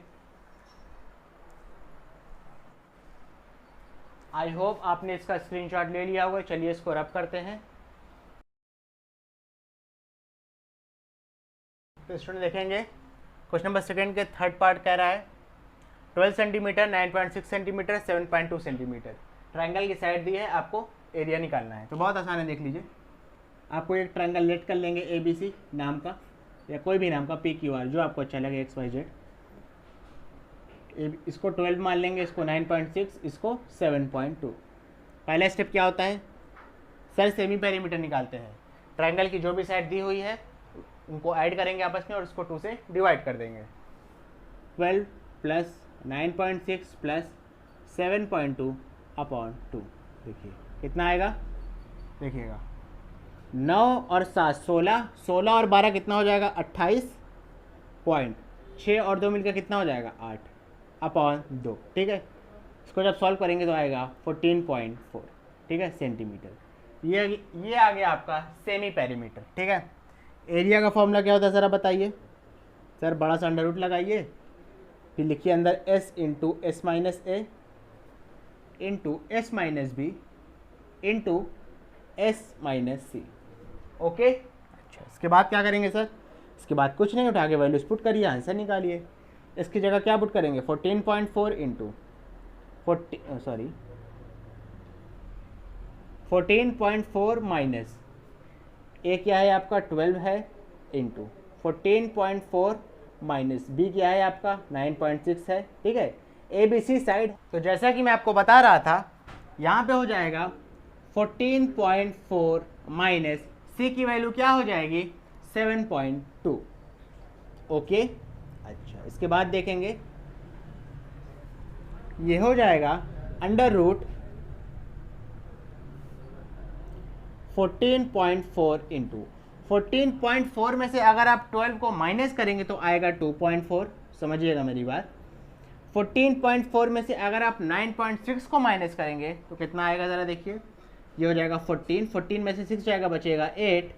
आई होप आपने इसका स्क्रीनशॉट ले लिया होगा। चलिए इसको रब करते हैं। तो स्टूडेंट देखेंगे क्वेश्चन नंबर सेकंड के थर्ड पार्ट कह रहा है 12 सेंटीमीटर, 9.6 सेंटीमीटर, 7.2 सेंटीमीटर। ट्रायंगल की साइड दी है, आपको एरिया निकालना है। तो बहुत आसान है, देख लीजिए। आपको एक ट्रायंगल लेट कर लेंगे ABC नाम का, या कोई भी नाम का, PQR, जो आपको अच्छा लगे, XYZ। इसको 12 मान लेंगे, इसको 9.6, इसको 7.2। पहला स्टेप क्या होता है सर? सेमी पेरीमीटर निकालते हैं। ट्रायंगल की जो भी साइड दी हुई है उनको ऐड करेंगे आपस में और इसको 2 से डिवाइड कर देंगे। 12 प्लस 9.6 प्लस 7.2 अपॉन 2, देखिए कितना आएगा, देखिएगा 9 और 7 16, 16 और 12 कितना हो जाएगा 28 पॉइंट, 6 और 2 मिलकर कितना हो जाएगा 8 अपॉन 2। ठीक है, इसको जब सॉल्व करेंगे तो आएगा 14.4, ठीक है, सेंटीमीटर। ये आ गया आपका सेमी पेरीमीटर। ठीक है, एरिया का फॉर्मूला क्या होता है ज़रा बताइए सर? बड़ा सा अंडर रूट लगाइए, फिर लिखिए अंदर S into S minus A into S minus B into S minus C. Okay, अच्छा, इसके बाद क्या करेंगे सर? इसके बाद कुछ नहीं, उठा के वैल्यूज पुट करिए, आंसर निकालिए। इसकी जगह क्या पुट करेंगे? 14.4 इंटू 14.4 माइनस ए क्या है आपका 12 है, इंटू 14.4 माइनस बी क्या है आपका 9.6 है। ठीक है, ABC साइड। तो जैसा कि मैं आपको बता रहा था, यहाँ पे हो जाएगा 14.4 माइनस सी की वैल्यू क्या हो जाएगी 7.2। ओके, अच्छा, इसके बाद देखेंगे ये हो जाएगा अंडर रूट 14.4 इंटू 14.4 में से अगर आप 12 को माइनस करेंगे तो आएगा 2.4। समझिएगा मेरी बात। 14.4 में से अगर आप 9.6 को माइनस करेंगे तो कितना आएगा ज़रा देखिए। ये हो जाएगा 14 में से 6 जाएगा बचेगा 8,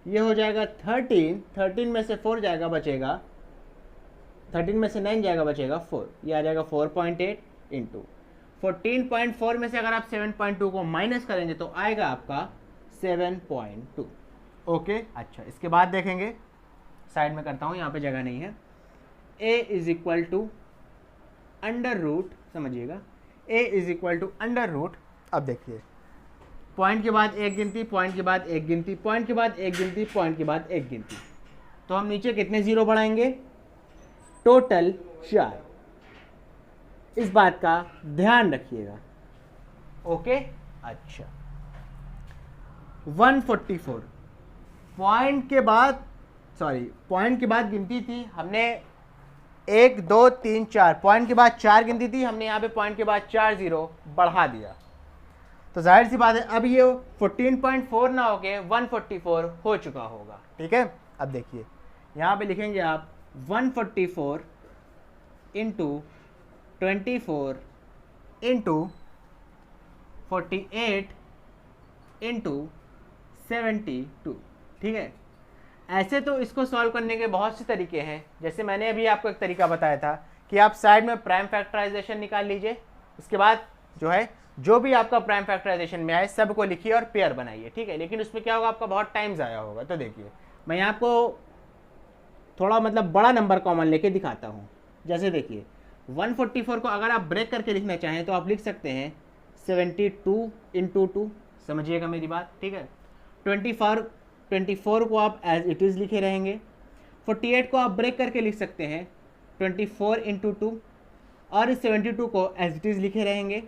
ये हो जाएगा 13 में से 4 जाएगा बचेगा 13 में से 9 जाएगा बचेगा 4, ये आ जाएगा 4.8 इंटू 14.4 में से अगर आप 7.2 को माइनस करेंगे तो आएगा आपका 7.2। ओके, अच्छा, इसके बाद देखेंगे, साइड में करता हूँ, यहाँ पे जगह नहीं है। a is equal to under root, समझिएगा, a is equal to under root. अब देखिए, पॉइंट के बाद एक गिनती, पॉइंट के बाद एक गिनती, पॉइंट के बाद एक गिनती, पॉइंट के बाद एक गिनती, तो हम नीचे कितने जीरो बढ़ाएंगे? टोटल 4। इस बात का ध्यान रखिएगा। ओके, अच्छा, 144 पॉइंट के बाद, पॉइंट के बाद गिनती थी हमने 1 2 3 4, पॉइंट के बाद 4 गिनती थी हमने, यहाँ पे पॉइंट के बाद 4 जीरो बढ़ा दिया, तो जाहिर सी बात है अब ये 14.4 ना हो के 144 हो चुका होगा। ठीक है, अब देखिए यहाँ पे लिखेंगे आप 144 इंटू 24 इंटू 48 इंटू 72। ठीक है, ऐसे तो इसको सॉल्व करने के बहुत से तरीके हैं। जैसे मैंने अभी आपको एक तरीका बताया था कि आप साइड में प्राइम फैक्टराइजेशन निकाल लीजिए, उसके बाद जो है जो भी आपका प्राइम फैक्टराइजेशन में आए सबको लिखिए और पेयर बनाइए। ठीक है, लेकिन उसमें क्या होगा, आपका बहुत टाइम ज़ाया होगा। तो देखिए मैं यहाँ आपको थोड़ा मतलब बड़ा नंबर कॉमन लेके दिखाता हूँ। जैसे देखिए 144 को अगर आप ब्रेक करके लिखना चाहें तो आप लिख सकते हैं 72 इंटू 2, समझिएगा मेरी बात। ठीक है, 24 को आप एज इट इज़ लिखे रहेंगे। 48 को आप ब्रेक करके लिख सकते हैं 24 इंटू 2, और इस 72 को एज इट इज़ लिखे रहेंगे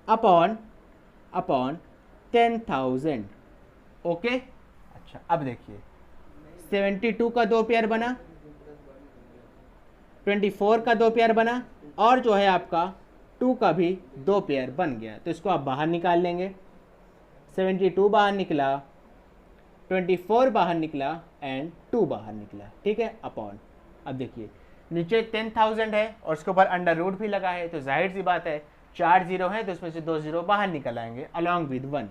अपॉन 10,000। ओके, अच्छा अब देखिए 72 का 2 पेयर बना, 24 का 2 पेयर बना, और जो है आपका 2 का भी 2 पेयर बन गया। तो इसको आप बाहर निकाल लेंगे। 72 बाहर निकला, 24 बाहर निकला एंड 2 बाहर निकला, ठीक है, अपॉन। अब देखिए नीचे 10,000 है और उसके ऊपर अंडर रूट भी लगा है, तो जाहिर सी बात है 4 जीरो है तो उसमें से 2 जीरो बाहर निकल आएंगे अलॉन्ग विद 1,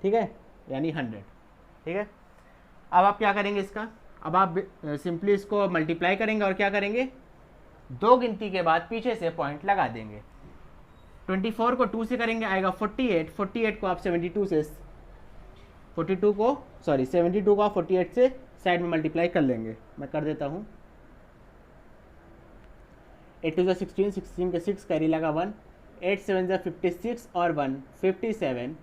ठीक है, यानी 100, ठीक है। अब आप क्या करेंगे इसका, अब आप सिंपली इसको मल्टीप्लाई करेंगे और क्या करेंगे, 2 गिनती के बाद पीछे से पॉइंट लगा देंगे। 24 को 2 से करेंगे आएगा 48, 48 को आप 72 से 42 को 48 से साइड में मल्टीप्लाई कर लेंगे। मैं कर देता हूँ, 8 2 16, 16 के 6 कैरी लगा 1, 8 7 56 और 1 57,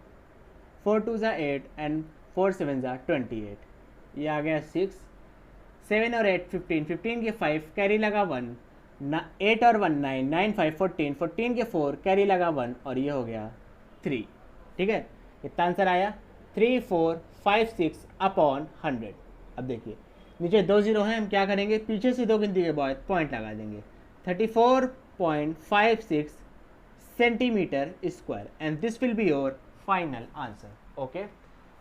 4 2 8 एंड 4 7 28, ये आ गया 6, 7 और 8 15, 15 के 5 कैरी लगा 1, 8 और 1 9, 9 5 14, 14 के 4 कैरी लगा 1 और ये हो गया 3, ठीक है। इतना आंसर आया 3 4 5 6 अपॉन 100। अब देखिए नीचे 2 जीरो हैं, हम क्या करेंगे, पीछे से 2 गिनती के बाद पॉइंट लगा देंगे। 34.56 centimetre square and this will be your final answer. Okay,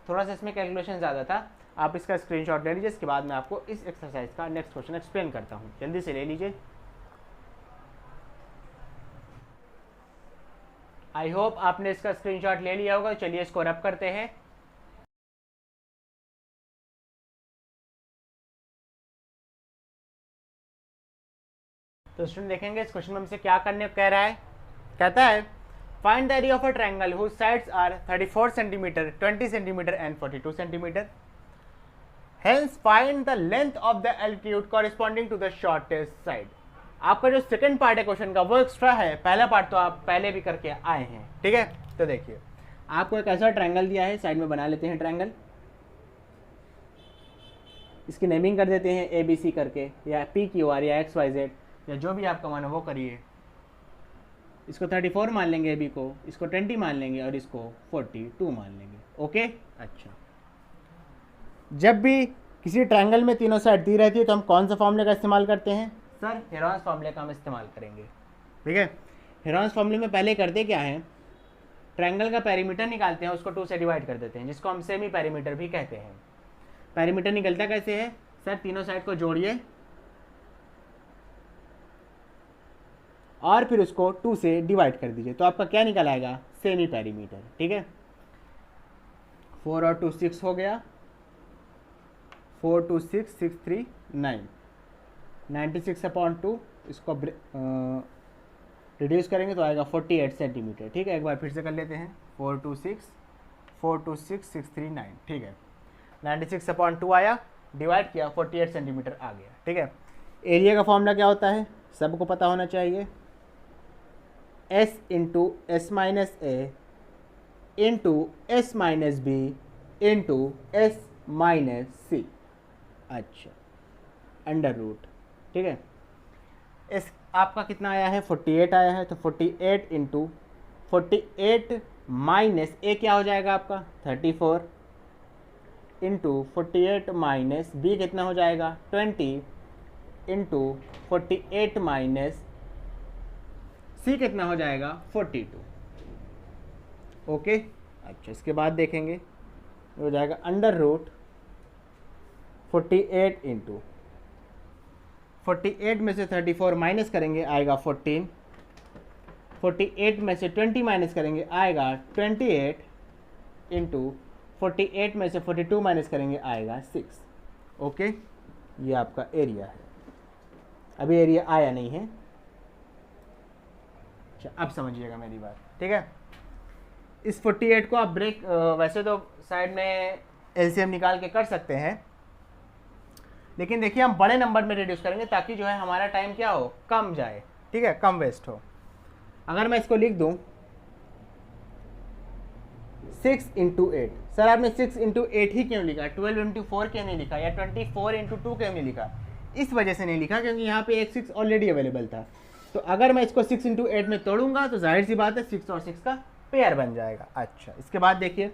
थोड़ा सा इसमें कैलकुलेशन ज़्यादा था, आप इसका स्क्रीनशॉट ले लीजिए। इसके बाद मैं आपको इस एक्सरसाइज का नेक्स्ट क्वेश्चन एक्सप्लेन करता हूँ, जल्दी से ले लीजिए। आई होप आपने इसका स्क्रीनशॉट ले लिया होगा। चलिए इसको रब करते हैं। तो स्टूडेंट देखेंगे इस क्वेश्चन में हमसे क्या करने को कह रहा है। कहता है find the area of a triangle whose sides are 34 centimetre, 20 centimetre and 42 centimetre. Hence find the length of the altitude corresponding to the shortest side. आपका जो सेकंड पार्ट है क्वेश्चन का वो एक्स्ट्रा है, पहला पार्ट तो आप पहले भी करके आए हैं, ठीक है। तो देखिए आपको एक ऐसा ट्रायंगल दिया है, साइड में बना लेते हैं ट्रायंगल, इसकी नेमिंग कर देते हैं ABC करके, या PQR या XYZ या जो भी आपका मानो वो करिए। इसको 34 मान लेंगे AB को, इसको 20 मान लेंगे और इसको 42 मान लेंगे। ओके, अच्छा जब भी किसी ट्रायंगल में तीनों साइड दी रहती है तो हम कौन सा फॉर्मूले का इस्तेमाल करते हैं सर, हेरॉन्स फॉर्मूले का हम इस्तेमाल करेंगे, ठीक है। हेरॉन्स फॉर्मूले में पहले करते क्या है, ट्रायंगल का पेरीमीटर निकालते हैं, उसको 2 से डिवाइड कर देते हैं, जिसको हम सेमी पेरीमीटर भी कहते हैं। पेरीमीटर निकलता कैसे है सर, तीनों साइड को जोड़िए और फिर उसको 2 से डिवाइड कर दीजिए, तो आपका क्या निकल आएगा, सेमी पेरीमीटर, ठीक है। 4 और 2 6 हो गया, 4 2 6 6 3 9, 96 अपॉन 2, इसको रिड्यूस करेंगे तो आएगा 48 सेंटीमीटर, ठीक है। एक बार फिर से कर लेते हैं, 4 2 6 6 3 9, ठीक है। 96 अपॉन 2 आया, डिवाइड किया, 48 सेंटीमीटर आ गया, ठीक है। एरिया का फॉर्मूला क्या होता है, सबको पता होना चाहिए, S into S minus A into S minus B into S minus C, अच्छा अंडर रूट, ठीक है। इस आपका कितना आया है, 48 आया है, तो 48 इंटू 48 माइनस A क्या हो जाएगा आपका 34 इंटू 48 माइनस B कितना हो जाएगा 20 इंटू 48 माइनस C कितना हो जाएगा 42। ओके, अच्छा इसके बाद देखेंगे हो जाएगा अंडर रूट 48 इंटू 48 में से 34 माइनस करेंगे आएगा 14, 48 में से 20 माइनस करेंगे आएगा 28 इंटू 48 में से 42 माइनस करेंगे आएगा 6। ओके, ये आपका एरिया है। अभी एरिया आया नहीं है, अच्छा अब समझिएगा मेरी बात, ठीक है। इस 48 को आप ब्रेक वैसे तो साइड में एलसीएम निकाल के कर सकते हैं, लेकिन देखिए हम बड़े नंबर में रिड्यूस करेंगे ताकि जो है हमारा टाइम क्या हो, कम जाए, ठीक है, कम वेस्ट हो। अगर मैं इसको लिख दूं 6 इंटू 8, सर आपने 6 इंटू 8 ही क्यों लिखा, 12 इंटू 4 क्यों नहीं लिखा, या 24 इंटू 2 क्यों नहीं लिखा? इस वजह से नहीं लिखा क्योंकि यहाँ पे एक 6 ऑलरेडी अवेलेबल था। तो अगर मैं इसको 6 इंटू 8 में तोड़ूंगा तो जाहिर सी बात है 6 और 6 का पेयर बन जाएगा। अच्छा, इसके बाद देखिए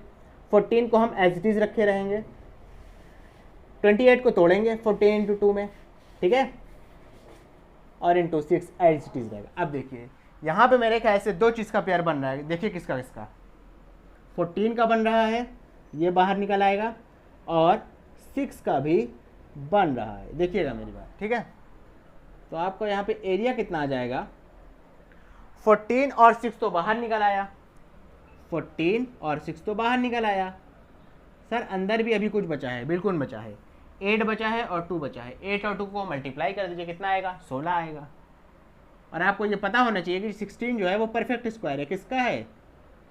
14 को हम एज इट इज रखे रहेंगे, 28 को तोड़ेंगे 14 इंटू 2 में, ठीक है, और इंटू 6 एज इट इज रहेगा। अब देखिए यहाँ पे मेरे ख्याल से दो चीज़ का पेयर बन रहा है, देखिए किसका किसका, 14 का बन रहा है, ये बाहर निकल आएगा, और 6 का भी बन रहा है, देखिएगा मेरी बात, ठीक है। तो आपको यहाँ पे एरिया कितना आ जाएगा, 14 और 6 तो बाहर निकल आया, 14 और 6 तो बाहर निकल आया। सर अंदर भी अभी कुछ बचा है, बिल्कुल बचा है, 8 बचा है और 2 बचा है, 8 और 2 को मल्टीप्लाई कर दीजिए, कितना आएगा, 16 आएगा। और आपको ये पता होना चाहिए कि 16 जो है वो परफेक्ट स्क्वायर है, किसका है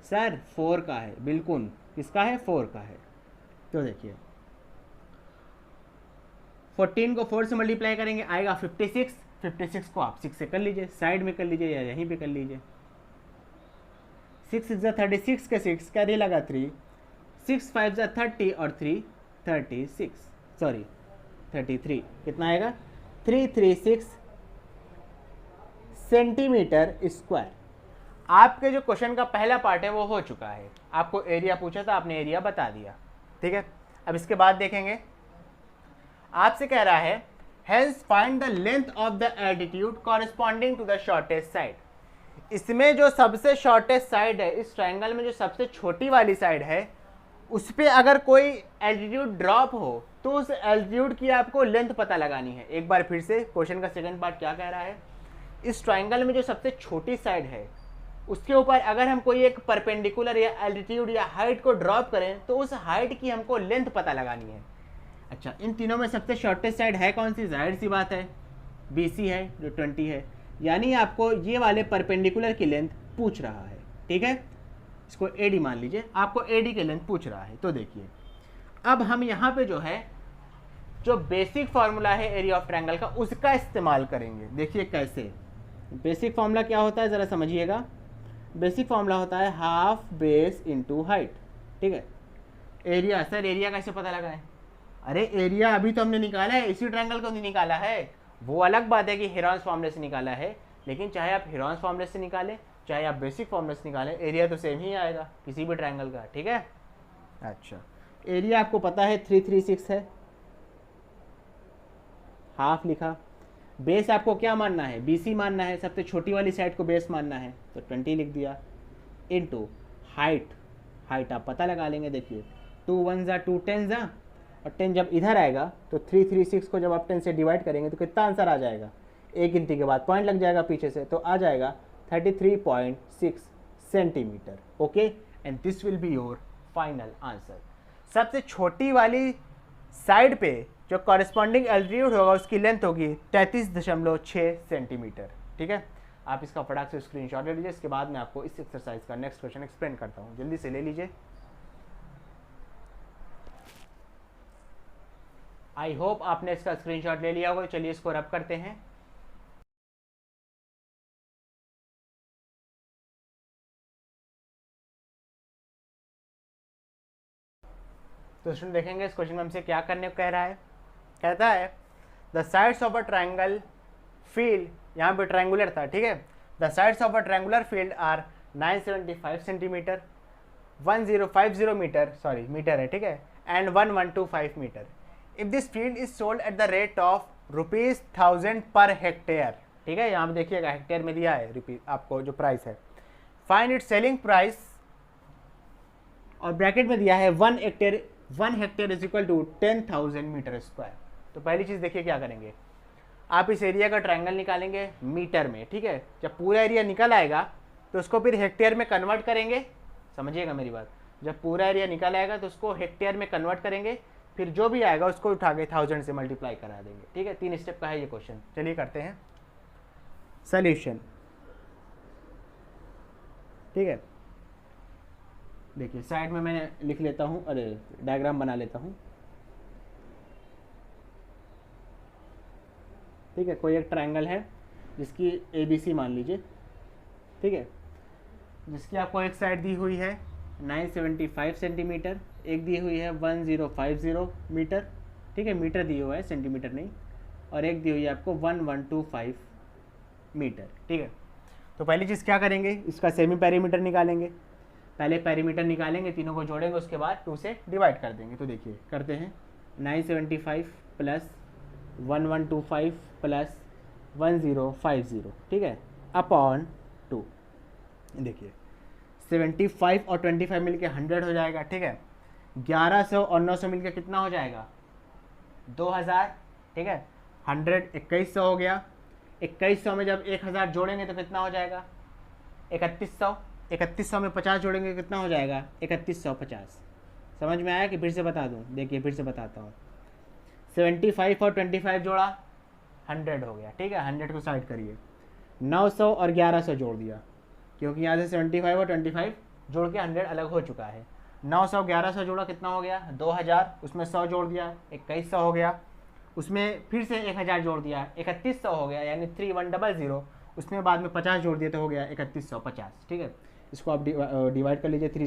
सर, 4 का है, बिल्कुल किसका है, 4 का है। तो देखिए 14 को 4 से मल्टीप्लाई करेंगे आएगा 56, 56 को आप 6 से कर लीजिए, साइड में कर लीजिए या यहीं पे कर लीजिए, 6 × 36 के 6 कैरी लगा 3, 6 × 5 = 30 और 3 36, सॉरी 33, कितना आएगा 336 सेंटीमीटर स्क्वायर। आपके जो क्वेश्चन का पहला पार्ट है वो हो चुका है, आपको एरिया पूछा था, आपने एरिया बता दिया, ठीक है। अब इसके बाद देखेंगे, आपसे कह रहा है hence find the length of the altitude corresponding to the shortest side. इसमें जो सबसे शॉर्टेस्ट साइड है, इस ट्रायंगल में जो सबसे छोटी वाली साइड है, उस पर अगर कोई एल्टीट्यूड ड्रॉप हो तो उस एल्टीट्यूड की आपको लेंथ पता लगानी है। एक बार फिर से क्वेश्चन का सेकंड पार्ट क्या कह रहा है, इस ट्रायंगल में जो सबसे छोटी साइड है उसके ऊपर अगर हम कोई एक परपेंडिकुलर या एल्टीट्यूड या हाइट को ड्रॉप करें तो उस हाइट की हमको लेंथ पता लगानी है। अच्छा, इन तीनों में सबसे शॉर्टेस्ट साइड है कौन सी, जाहिर सी बात है BC है जो 20 है, यानी आपको ये वाले परपेंडिकुलर की लेंथ पूछ रहा है, ठीक है, इसको AD मान लीजिए, आपको AD की लेंथ पूछ रहा है। तो देखिए अब हम यहाँ पे जो है जो बेसिक फार्मूला है एरिया ऑफ ट्रायंगल का उसका इस्तेमाल करेंगे। देखिए कैसे, बेसिक फार्मूला क्या होता है ज़रा समझिएगा, बेसिक फार्मूला होता है हाफ बेस इंटू हाइट, ठीक है। एरिया, सर एरिया कैसे पता लगाएं, अरे एरिया अभी तो हमने निकाला है, इसी ट्रायंगल को नहीं निकाला है, वो अलग बात है कि हेरॉन्स फार्मूले से निकाला है, लेकिन चाहे आप हेरॉन्स फार्मूले से निकालें चाहे आप बेसिक फार्मूले से निकालें, एरिया तो सेम ही आएगा किसी भी ट्रायंगल का, ठीक है। अच्छा, एरिया आपको पता है 336 है, हाफ लिखा, बेस आपको क्या मानना है, BC मानना है, सबसे छोटी वाली साइड को बेस मानना है, तो 20 लिख दिया, इनटू हाइट, हाइट आप पता लगा लेंगे, देखिए 2 1 = 2 10 = और 10 जब इधर आएगा तो 336 को जब आप 10 से डिवाइड करेंगे तो कितना आंसर आ जाएगा, एक गिनती के बाद पॉइंट लग जाएगा पीछे से, तो आ जाएगा 33.6 centimetre, okay, and this will be your final answer. सबसे छोटी वाली साइड पे जो कॉरेस्पॉन्डिंग एल्टीट्यूड होगा उसकी लेंथ होगी 33.6 सेंटीमीटर, ठीक है। आप इसका फटाक से स्क्रीनशॉट ले लीजिए, इसके बाद मैं आपको इस एक्सरसाइज का नेक्स्ट क्वेश्चन एक्सप्लेन करता हूँ, जल्दी से ले लीजिए। आई होप आपने इसका स्क्रीनशॉट ले लिया होगा। चलिए इसको रब करते हैं। तो स्टूडेंट देखेंगे इस क्वेश्चन में हमसे क्या करने को कह रहा है, कहता है the sides of a triangle field, यहाँ पे ट्रायंगुलर था, ठीक है, the sides of a triangular field are 975 centimetre, 1050 metre, sorry metre है, ठीक है, and 1125 metre. If this field is sold at the rate of ₹1000 per hectare, ठीक है, यहाँ पे देखिएगा हेक्टेयर में दिया है रुपीज आपको जो प्राइस है, फाइंड इट सेलिंग प्राइस, और ब्रैकेट में दिया है 1 hectare is equal to 10,000 metre square. तो पहली चीज़ देखिए क्या करेंगे, आप इस एरिया का ट्रायंगल निकालेंगे मीटर में, ठीक है, जब पूरा एरिया निकल आएगा तो उसको फिर हेक्टेयर में कन्वर्ट करेंगे, समझिएगा मेरी बात, जब पूरा एरिया निकल आएगा तो उसको हेक्टेयर में कन्वर्ट करेंगे, फिर जो भी आएगा उसको उठा के 1000 से मल्टीप्लाई करा देंगे, ठीक है। 3 स्टेप का है ये क्वेश्चन, चलिए करते हैं सॉल्यूशन, ठीक है। देखिए साइड में मैं लिख लेता हूँ, अरे डायग्राम बना लेता हूँ, ठीक है। कोई एक ट्रायंगल है जिसकी ABC मान लीजिए, ठीक है, जिसकी आपको एक साइड दी हुई है 975 सेंटीमीटर, एक दी हुई है 1050 मीटर, ठीक है, मीटर दी हुआ है सेंटीमीटर नहीं, और एक दी हुई है आपको 1125 मीटर, ठीक है। तो पहली चीज़ क्या करेंगे, इसका सेमी पेरीमीटर निकालेंगे। पहले पेरीमीटर निकालेंगे, तीनों को जोड़ेंगे, उसके बाद 2 से डिवाइड कर देंगे। तो देखिए करते हैं, 975 प्लस 1125 प्लस 1050, ठीक है, अपॉन 2। देखिए 75 और 25 मिलके 100 हो जाएगा, ठीक है। 1100 और 900 मिलके कितना हो जाएगा, 2000, ठीक है। 100 2100 हो गया। 2100 में जब 1000 जोड़ेंगे तो कितना हो जाएगा, 3100। 3100 में 50 जोड़ेंगे कितना हो जाएगा, 3150। समझ में आया कि फिर से बता दूं? देखिए फिर से बताता हूँ। 75 और 25 जोड़ा, 100 हो गया, ठीक है। 100 को साइड करिए। 900 और 1100 जोड़ दिया, क्योंकि यहाँ से 75 और 25 जोड़ के 100 अलग हो चुका है। 900 1100 जोड़ा, कितना हो गया, 2000। उसमें 100 जोड़ दिया, 2100 हो गया। उसमें फिर से 1000 जोड़ दिया, 3100 हो गया, यानी 3100। उसमें बाद में 50 जोड़ दिया तो हो गया 3150, ठीक है। इसको आप डिवाइड कर लीजिए 2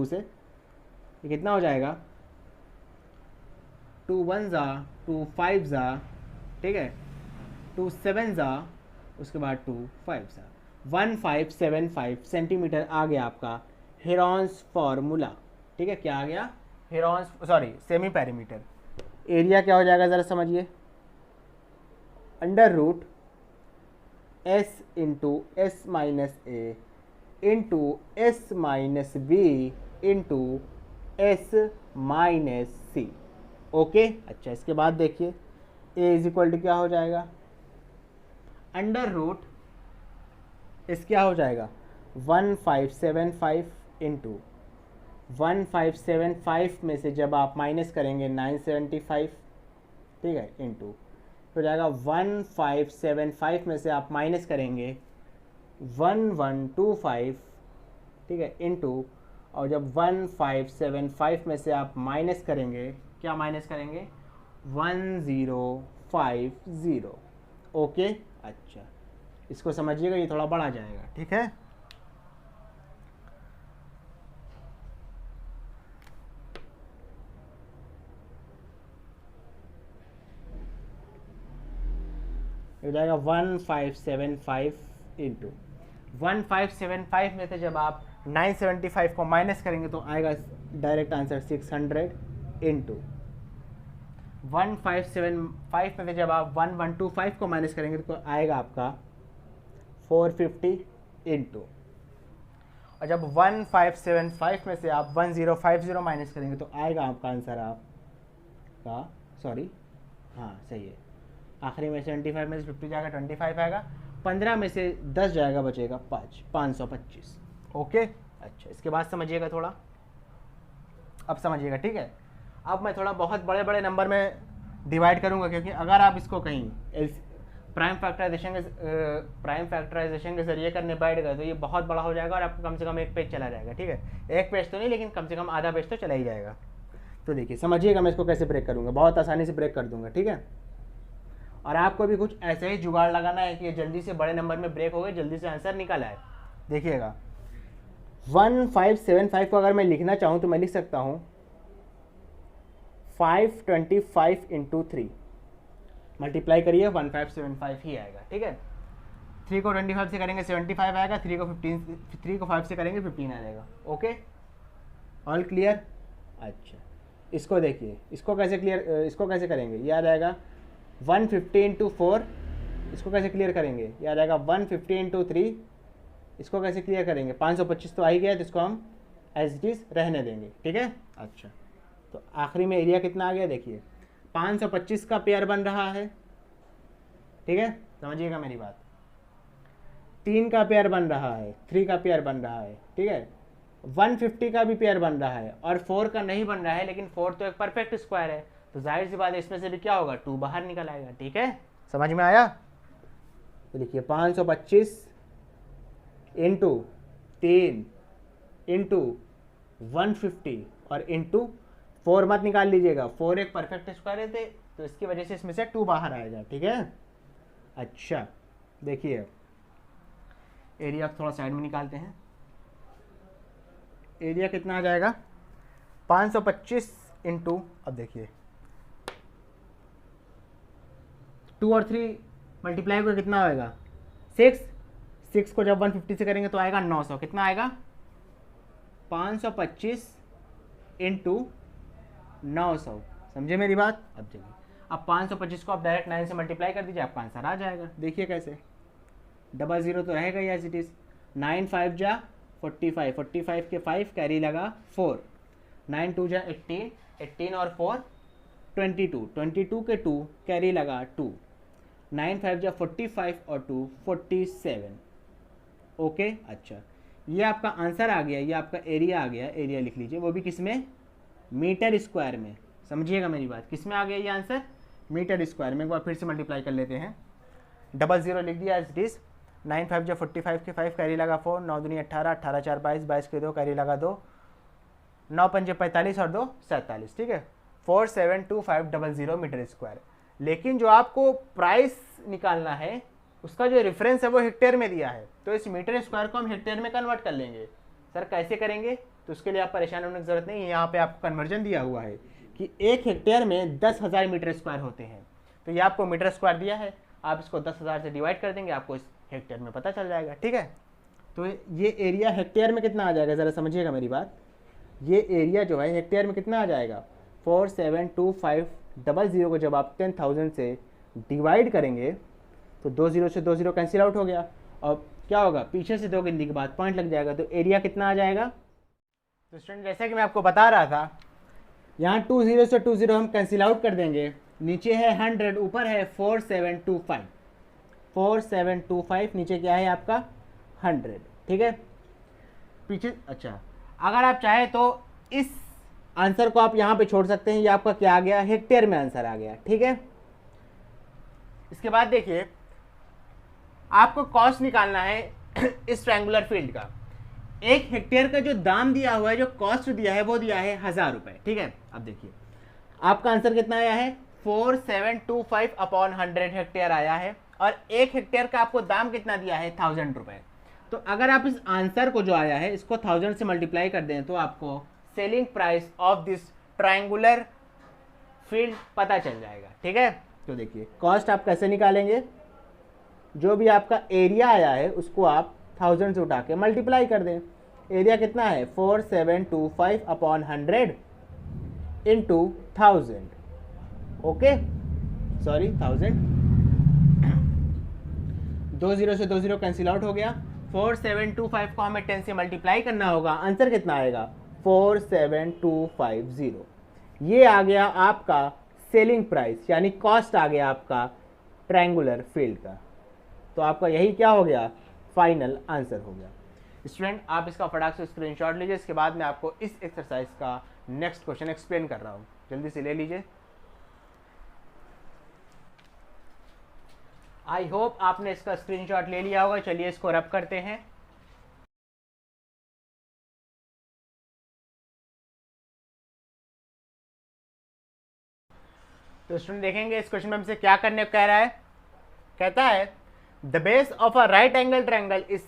से। ये कितना हो जाएगा, 2 1 जा, 2 5 जा, ठीक है, 2 7 जा, उसके बाद 2 5 जा, 1575 सेंटीमीटर आ गया आपका हेरॉन्स फार्मूला, ठीक है। क्या आ गया, सेमी पेरीमीटर। एरिया क्या हो जाएगा ज़रा समझिए, under root S into S minus A into S minus B into S minus C. Okay, अच्छा, इसके बाद देखिए ए इज इक्वल टू क्या हो जाएगा, अंडर रूट इस क्या हो जाएगा, 1575 इंटू 1575 में से जब आप माइनस करेंगे 975, ठीक है, इंटू हो जाएगा 1575 में से आप माइनस करेंगे 1125, ठीक है, इंटू, और जब 1575 में से आप माइनस करेंगे, क्या माइनस करेंगे, 1050। ओके, अच्छा, इसको समझिएगा, ये थोड़ा बढ़ा जाएगा, ठीक है। हो जाएगा 1575 इंटू 1575 में से जब आप 975 को माइनस करेंगे तो आएगा डायरेक्ट आंसर 600 इंटू 1575 में से जब आप 1125 को माइनस करेंगे तो आएगा आपका 450 इंटू, और जब 1575 में से आप 1050 माइनस करेंगे तो आएगा आपका आंसर आपका, सॉरी, हाँ सही है, आखिरी में 75 में से 50 जाएगा, 25 आएगा, 15 में से 10 जाएगा, बचेगा 525। ओके, अच्छा, इसके बाद समझिएगा थोड़ा, अब समझिएगा, ठीक है। अब मैं थोड़ा बहुत बड़े बड़े नंबर में डिवाइड करूंगा, क्योंकि अगर आप इसको कहीं प्राइम फैक्टराइजेशन के जरिए करने बैठ गए तो ये बहुत बड़ा हो जाएगा और आपको कम से कम एक पेज चला जाएगा, ठीक है। एक पेज तो नहीं, लेकिन कम से कम आधा पेज तो चला ही जाएगा। तो देखिए समझिएगा, मैं इसको कैसे ब्रेक करूँगा, बहुत आसानी से ब्रेक कर दूंगा, ठीक है। और आपको भी कुछ ऐसे ही जुगाड़ लगाना है कि जल्दी से बड़े नंबर में ब्रेक हो गए, जल्दी से आंसर निकल आए। देखिएगा 1575 को अगर मैं लिखना चाहूँ तो मैं लिख सकता हूँ 525 इंटू 3, मल्टीप्लाई करिए 1575 ही आएगा, ठीक है। 3 को 25 से करेंगे 75 आएगा, 3 को 5 से करेंगे 15 आ जाएगा। Okay, all clear. अच्छा, इसको देखिए, इसको कैसे करेंगे, याद आएगा 150 इंटू 4, इसको कैसे क्लियर करेंगे, याद आएगा 150 इंटू 3, इसको कैसे क्लियर करेंगे, 525 तो आ ही गया, तो इसको हम एज इट इज रहने देंगे, ठीक है। अच्छा, तो आखिरी में एरिया कितना आ गया, देखिए 525 का पेयर बन रहा है, ठीक है, समझिएगा मेरी बात। 3 का पेयर बन रहा है, 3 का पेयर बन रहा है, ठीक है। 150 का भी पेयर बन रहा है, और 4 का नहीं बन रहा है, लेकिन 4 तो एक परफेक्ट स्क्वायर है, तो जाहिर सी बात है इसमें से भी क्या होगा, 2 बाहर निकल आएगा, ठीक है, समझ में आया। तो देखिए 525 इंटू 3 इंटू 150 और इंटू 4 मत निकाल लीजिएगा, 4 एक परफेक्ट स्क्वायर है, तो इसकी वजह से इसमें से 2 बाहर आएगा, ठीक है। अच्छा, देखिए एरिया थोड़ा साइड में निकालते हैं, एरिया कितना आ जाएगा, 525 इंटू, अब देखिए 2 और 3 मल्टीप्लाई को कितना होएगा, 6 को जब 150 से करेंगे तो आएगा 900, कितना आएगा 525 इंटू 900, समझे मेरी बात। अब देखिए, अब 525 को आप डायरेक्ट 9 से मल्टीप्लाई कर दीजिए, आपका आंसर आ जाएगा। देखिए कैसे, 00 तो रहेगा ही एज इट इज़। 9 5 जा 45, 45 के 5 कैरी लगा 4, 9 2 जा 18, 18 और 4 22, 22 के 2 कैरी लगा 2, 9 5 जा 45 और 2 47। ओके, अच्छा, ये आपका आंसर आ गया, ये आपका एरिया आ गया। एरिया लिख लीजिए, वो भी किस में, मीटर स्क्वायर में। समझिएगा मेरी बात, किस में आ गया ये आंसर, मीटर स्क्वायर में। एक बार फिर से मल्टीप्लाई कर लेते हैं, 00 लिख दिया एज इट इज। 9 5 जा 45 के 5 कैरी लगा 4, 9 दूनी 18, 18 4 22, 22 के 2 कैरी लगा 2, 9 5 45 और 2 47, ठीक है। 472500 मीटर स्क्वायर। लेकिन जो आपको प्राइस निकालना है उसका जो रेफरेंस है वो हेक्टेयर में दिया है, तो इस मीटर स्क्वायर को हम हेक्टेयर में कन्वर्ट कर लेंगे। सर कैसे करेंगे, तो उसके लिए आप परेशान होने की जरूरत नहीं है। यहाँ पे आपको कन्वर्जन दिया हुआ है कि 1 हेक्टेयर में 10,000 मीटर स्क्वायर होते हैं, तो ये आपको मीटर स्क्वायर दिया है, आप इसको 10,000 से डिवाइड कर देंगे, आपको इस हेक्टेयर में पता चल जाएगा, ठीक है। तो ये एरिया हेक्टेयर में कितना आ जाएगा, ज़रा समझिएगा मेरी बात। ये एरिया जो है हेक्टेयर में कितना आ जाएगा, 472500 को जब आप 10,000 से डिवाइड करेंगे तो 2 0 से 2 0 कैंसिल आउट हो गया, और क्या होगा, पीछे से 2 गिनने के बाद पॉइंट लग जाएगा, तो एरिया कितना आ जाएगा। तो स्टूडेंट जैसा कि मैं आपको बता रहा था, यहाँ 2 0 से 2 0 हम कैंसिल आउट कर देंगे, नीचे है 100, ऊपर है 4725, नीचे क्या है आपका 100, ठीक है, पीछे। अच्छा, अगर आप चाहें तो इस आंसर को आप यहाँ पे छोड़ सकते हैं, ये आपका क्या आ गया, हेक्टेयर में आंसर आ गया, ठीक है। इसके बाद देखिए, आपको कॉस्ट निकालना है इस ट्रायंगुलर फील्ड का। 1 हेक्टेयर का जो दाम दिया हुआ है, जो कॉस्ट दिया है वो दिया है 1000 रुपये, ठीक है। अब देखिए आपका आंसर कितना आया है, 4725/100 हेक्टेयर आया है, और 1 हेक्टेयर का आपको दाम कितना दिया है, 1000 रुपये। तो अगर आप इस आंसर को जो आया है इसको 1000 से मल्टीप्लाई कर दें तो आपको selling price of this triangular field पता चल जाएगा, ठीक है। तो देखिए कॉस्ट आप कैसे निकालेंगे, जो भी आपका एरिया आया है उसको आप 1000 से उठा के मल्टीप्लाई कर दें। एरिया कितना है, 4725/100 इंटू 1000, ओके, सॉरी 1000, 2 0 से 2 0 कैंसिल आउट हो गया। 4725 को हमें 10 से मल्टीप्लाई करना होगा, आंसर कितना आएगा, 47250। ये आ गया आपका सेलिंग प्राइस, यानी कॉस्ट आ गया आपका ट्रायंगुलर फील्ड का। तो आपका यही क्या हो गया, फाइनल आंसर हो गया। स्टूडेंट आप इसका फटाक से स्क्रीनशॉट लीजिए, इसके बाद मैं आपको इस एक्सरसाइज का नेक्स्ट क्वेश्चन एक्सप्लेन कर रहा हूँ, जल्दी से ले लीजिए। आई होप आपने इसका स्क्रीनशॉट ले लिया होगा। चलिए इसको रब करते हैं। तो स्टूडेंट देखेंगे इस क्वेश्चन में हमसे क्या करने को कह रहा है। कहता है the base of a right angle triangle is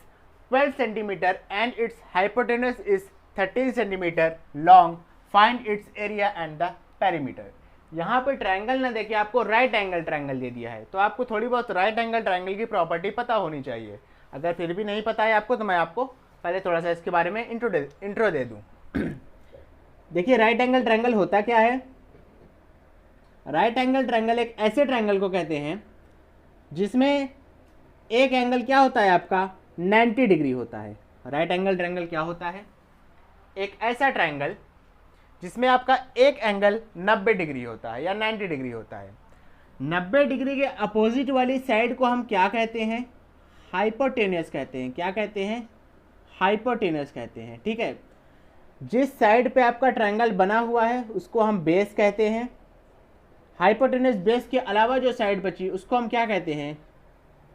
12 centimetre and it's hypotenuse is 13 centimetre long, find its area and the perimeter. यहाँ पे ट्रायंगल ना देके आपको राइट एंगल ट्रायंगल दे दिया है, तो आपको थोड़ी बहुत राइट एंगल ट्रायंगल की प्रॉपर्टी पता होनी चाहिए। अगर फिर भी नहीं पता है आपको तो मैं आपको पहले थोड़ा सा इसके बारे में इंट्रो दे दूँ। देखिए राइट एंगल ट्रायंगल होता क्या है। राइट एंगल ट्रायंगल एक ऐसे ट्रायंगल को कहते हैं जिसमें एक एंगल क्या होता है आपका 90 डिग्री होता है। राइट एंगल ट्रायंगल क्या होता है, एक ऐसा ट्रायंगल जिसमें आपका एक एंगल 90 डिग्री होता है या 90 डिग्री होता है। 90 डिग्री के अपोजिट वाली साइड को हम क्या कहते हैं, हाइपोटेन्यूस कहते हैं। क्या कहते हैं, हाइपोटेन्यूस कहते हैं, ठीक है। जिस साइड पे आपका ट्रायंगल बना हुआ है उसको हम बेस कहते हैं। हाइपोटेन्यूस बेस के अलावा जो साइड बची उसको हम क्या कहते हैं,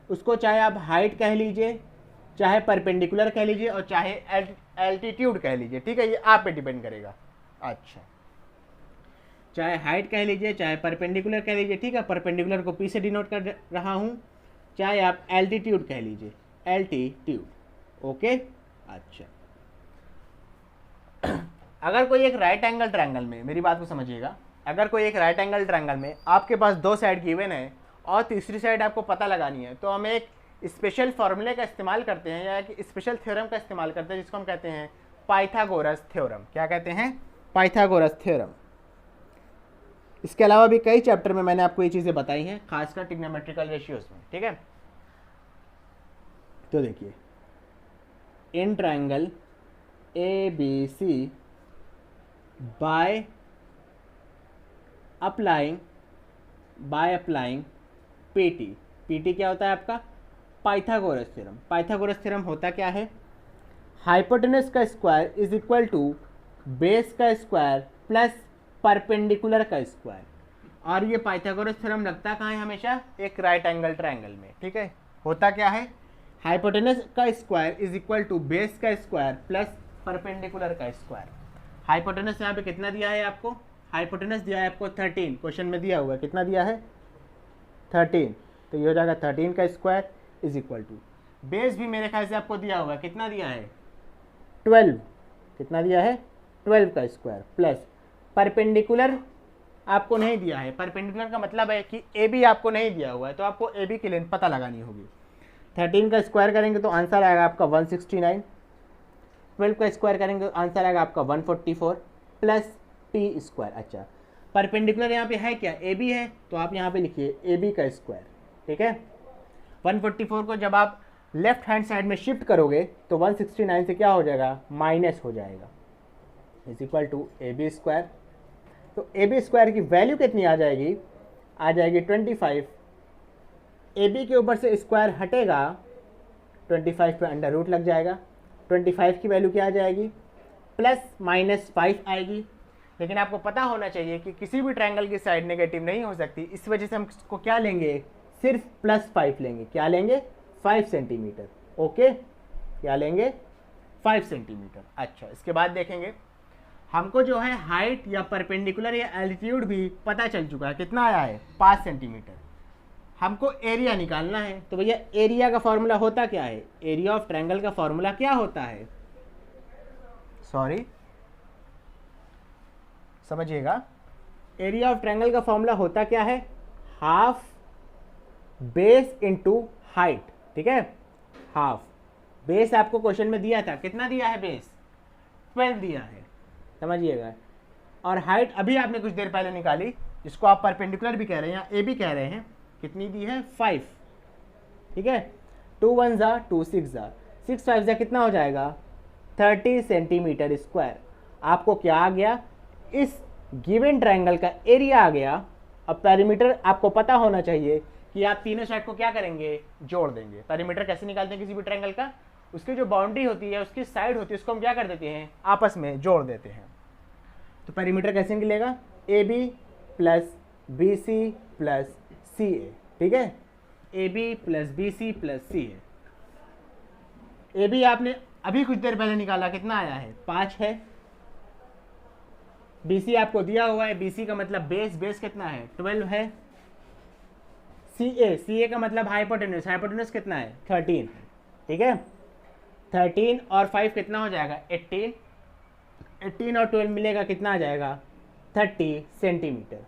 उसको चाहे आप हाइट कह लीजिए, चाहे परपेंडिकुलर कह लीजिए, और चाहे एल्टीट्यूड कह लीजिए, ठीक है। ये आप पे डिपेंड करेगा। अच्छा, चाहे हाइट कह लीजिए, चाहे परपेंडिकुलर कह लीजिए, ठीक है। परपेंडिकुलर को पी से डिनोट कर रहा हूँ, चाहे आप एल्टीट्यूड कह लीजिए, एल्टीट्यूड, ओके। अच्छा, अगर कोई एक राइट एंगल ट्रायंगल में, मेरी बात को समझिएगा, अगर कोई एक राइट एंगल ट्रायंगल में आपके पास दो साइड गिवन है और तीसरी साइड आपको पता लगानी है, तो हम एक स्पेशल फॉर्मूले का इस्तेमाल करते हैं या एक स्पेशल थ्योरम का इस्तेमाल करते हैं जिसको हम कहते हैं पाइथागोरस थ्योरम। क्या कहते हैं? Pythagoras theorem. इसके अलावा भी कई चैप्टर में मैंने आपको ये चीज़ें बताई हैं, खासकर ट्रिग्नोमेट्रिकल रेशियोज में। ठीक है, तो देखिए, in triangle ABC by applying PT क्या होता है आपका? Pythagoras theorem. पाइथागोरस थ्योरम होता क्या है? हाइपोटेनस का square is equal to base का स्क्वायर प्लस परपेंडिकुलर का स्क्वायर। और ये पाइथागोरस थ्योरम लगता कहाँ है? हमेशा एक राइट एंगल ट्रायंगल में। ठीक है, होता क्या है? हाइपोटेनस का square is equal to base का स्क्वायर प्लस परपेंडिकुलर का स्क्वायर। हाइपोटेनस यहाँ पे कितना दिया है आपको? हाइपोटेनस दिया है आपको 13, क्वेश्चन में दिया हुआ है। कितना दिया है? 13। तो ये हो जाएगा 13 का square is equal to, base भी मेरे ख्याल से आपको दिया हुआ है। कितना दिया है? 12। कितना दिया है? 12 का स्क्वायर प्लस परपेंडिकुलर आपको नहीं दिया है। परपेंडिकुलर का मतलब है कि ए बी आपको नहीं दिया हुआ है, तो आपको ए बी की लेंथ पता लगानी होगी। 13 का स्क्वायर करेंगे तो आंसर आएगा आपका 169। 12 का स्क्वायर करेंगे तो आंसर आएगा आपका 144 प्लस टी स्क्वायर। अच्छा, परपेंडिकुलर यहाँ पे है क्या? ए बी है, तो आप यहाँ पे लिखिए ए बी का स्क्वायर। ठीक है, 144 को जब आप लेफ्ट हैंड साइड में शिफ्ट करोगे तो 169 से क्या हो जाएगा? माइनस हो जाएगा, is equal to A B square. तो ए बी स्क्वायर की वैल्यू कितनी आ जाएगी? आ जाएगी 25। ए बी के ऊपर से स्क्वायर हटेगा, 25 पे अंडर रूट लग जाएगा। 25 की वैल्यू क्या आ जाएगी? ±5 आएगी। लेकिन आपको पता होना चाहिए कि किसी भी ट्रायंगल की साइड नेगेटिव नहीं हो सकती, इस वजह से हम इसको क्या लेंगे? सिर्फ +5 लेंगे। क्या लेंगे? 5 सेंटीमीटर। ओके, क्या लेंगे? 5 सेंटीमीटर। अच्छा, इसके बाद देखेंगे, हमको जो है हाइट या परपेंडिकुलर या एल्टीट्यूड भी पता चल चुका है। कितना आया है? 5 सेंटीमीटर। हमको एरिया निकालना है, तो भैया एरिया का फॉर्मूला होता क्या है? एरिया ऑफ ट्रायंगल का फॉर्मूला क्या होता है? सॉरी, समझिएगा, एरिया ऑफ ट्रायंगल का फॉर्मूला होता क्या है? Half base into height. ठीक है, हाफ बेस आपको क्वेश्चन में दिया था। कितना दिया है? बेस 12 दिया है, समझिएगा। और हाइट अभी आपने कुछ देर पहले निकाली, जिसको आप परपेंडिकुलर भी कह रहे हैं या ए भी कह रहे हैं। कितनी दी है? 5। ठीक है, 2 1 जा 2 6 जा 6 5 जा कितना हो जाएगा? 30 सेंटीमीटर स्क्वायर। आपको क्या आ गया? इस गिवन ट्रायंगल का एरिया आ गया। अब पेरीमीटर आपको पता होना चाहिए कि आप तीनों साइड को क्या करेंगे? जोड़ देंगे। पेरीमीटर कैसे निकालते हैं किसी भी ट्रायंगल का? उसकी जो बाउंड्री होती है, उसकी साइड होती है, उसको हम क्या कर देते हैं? आपस में जोड़ देते हैं। तो पेरीमीटर कैसे निकलेगा? A B plus B C plus C A. ठीक है, A B plus B C plus C A. A B आपने अभी कुछ देर पहले निकाला, कितना आया है? 5 है। बी सी आपको दिया हुआ है, बी सी का मतलब बेस, बेस कितना है? 12 है। सी ए का मतलब हाइपोटेन्यूज, हाइपोटेन्यूज कितना है? 13। ठीक है, 13 और 5 कितना हो जाएगा? 18। 18 और 12 मिलेगा, कितना आ जाएगा? 30 सेंटीमीटर।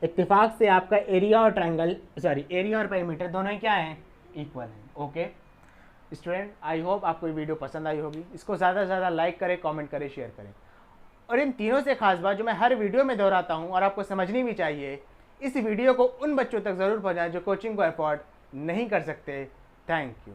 इत्तेफाक से आपका एरिया और ट्रायंगल, सॉरी, एरिया और पेरीमीटर दोनों ही क्या हैं? इक्वल हैं। ओके स्टूडेंट, आई होप आपको ये वीडियो पसंद आई होगी। इसको ज़्यादा से ज़्यादा लाइक करें, कमेंट करें, शेयर करें। और इन तीनों से खास बात जो मैं हर वीडियो में दोहराता हूँ और आपको समझनी भी चाहिए, इस वीडियो को उन बच्चों तक ज़रूर पहुँचाएं जो कोचिंग को अफोर्ड नहीं कर सकते। Thank you.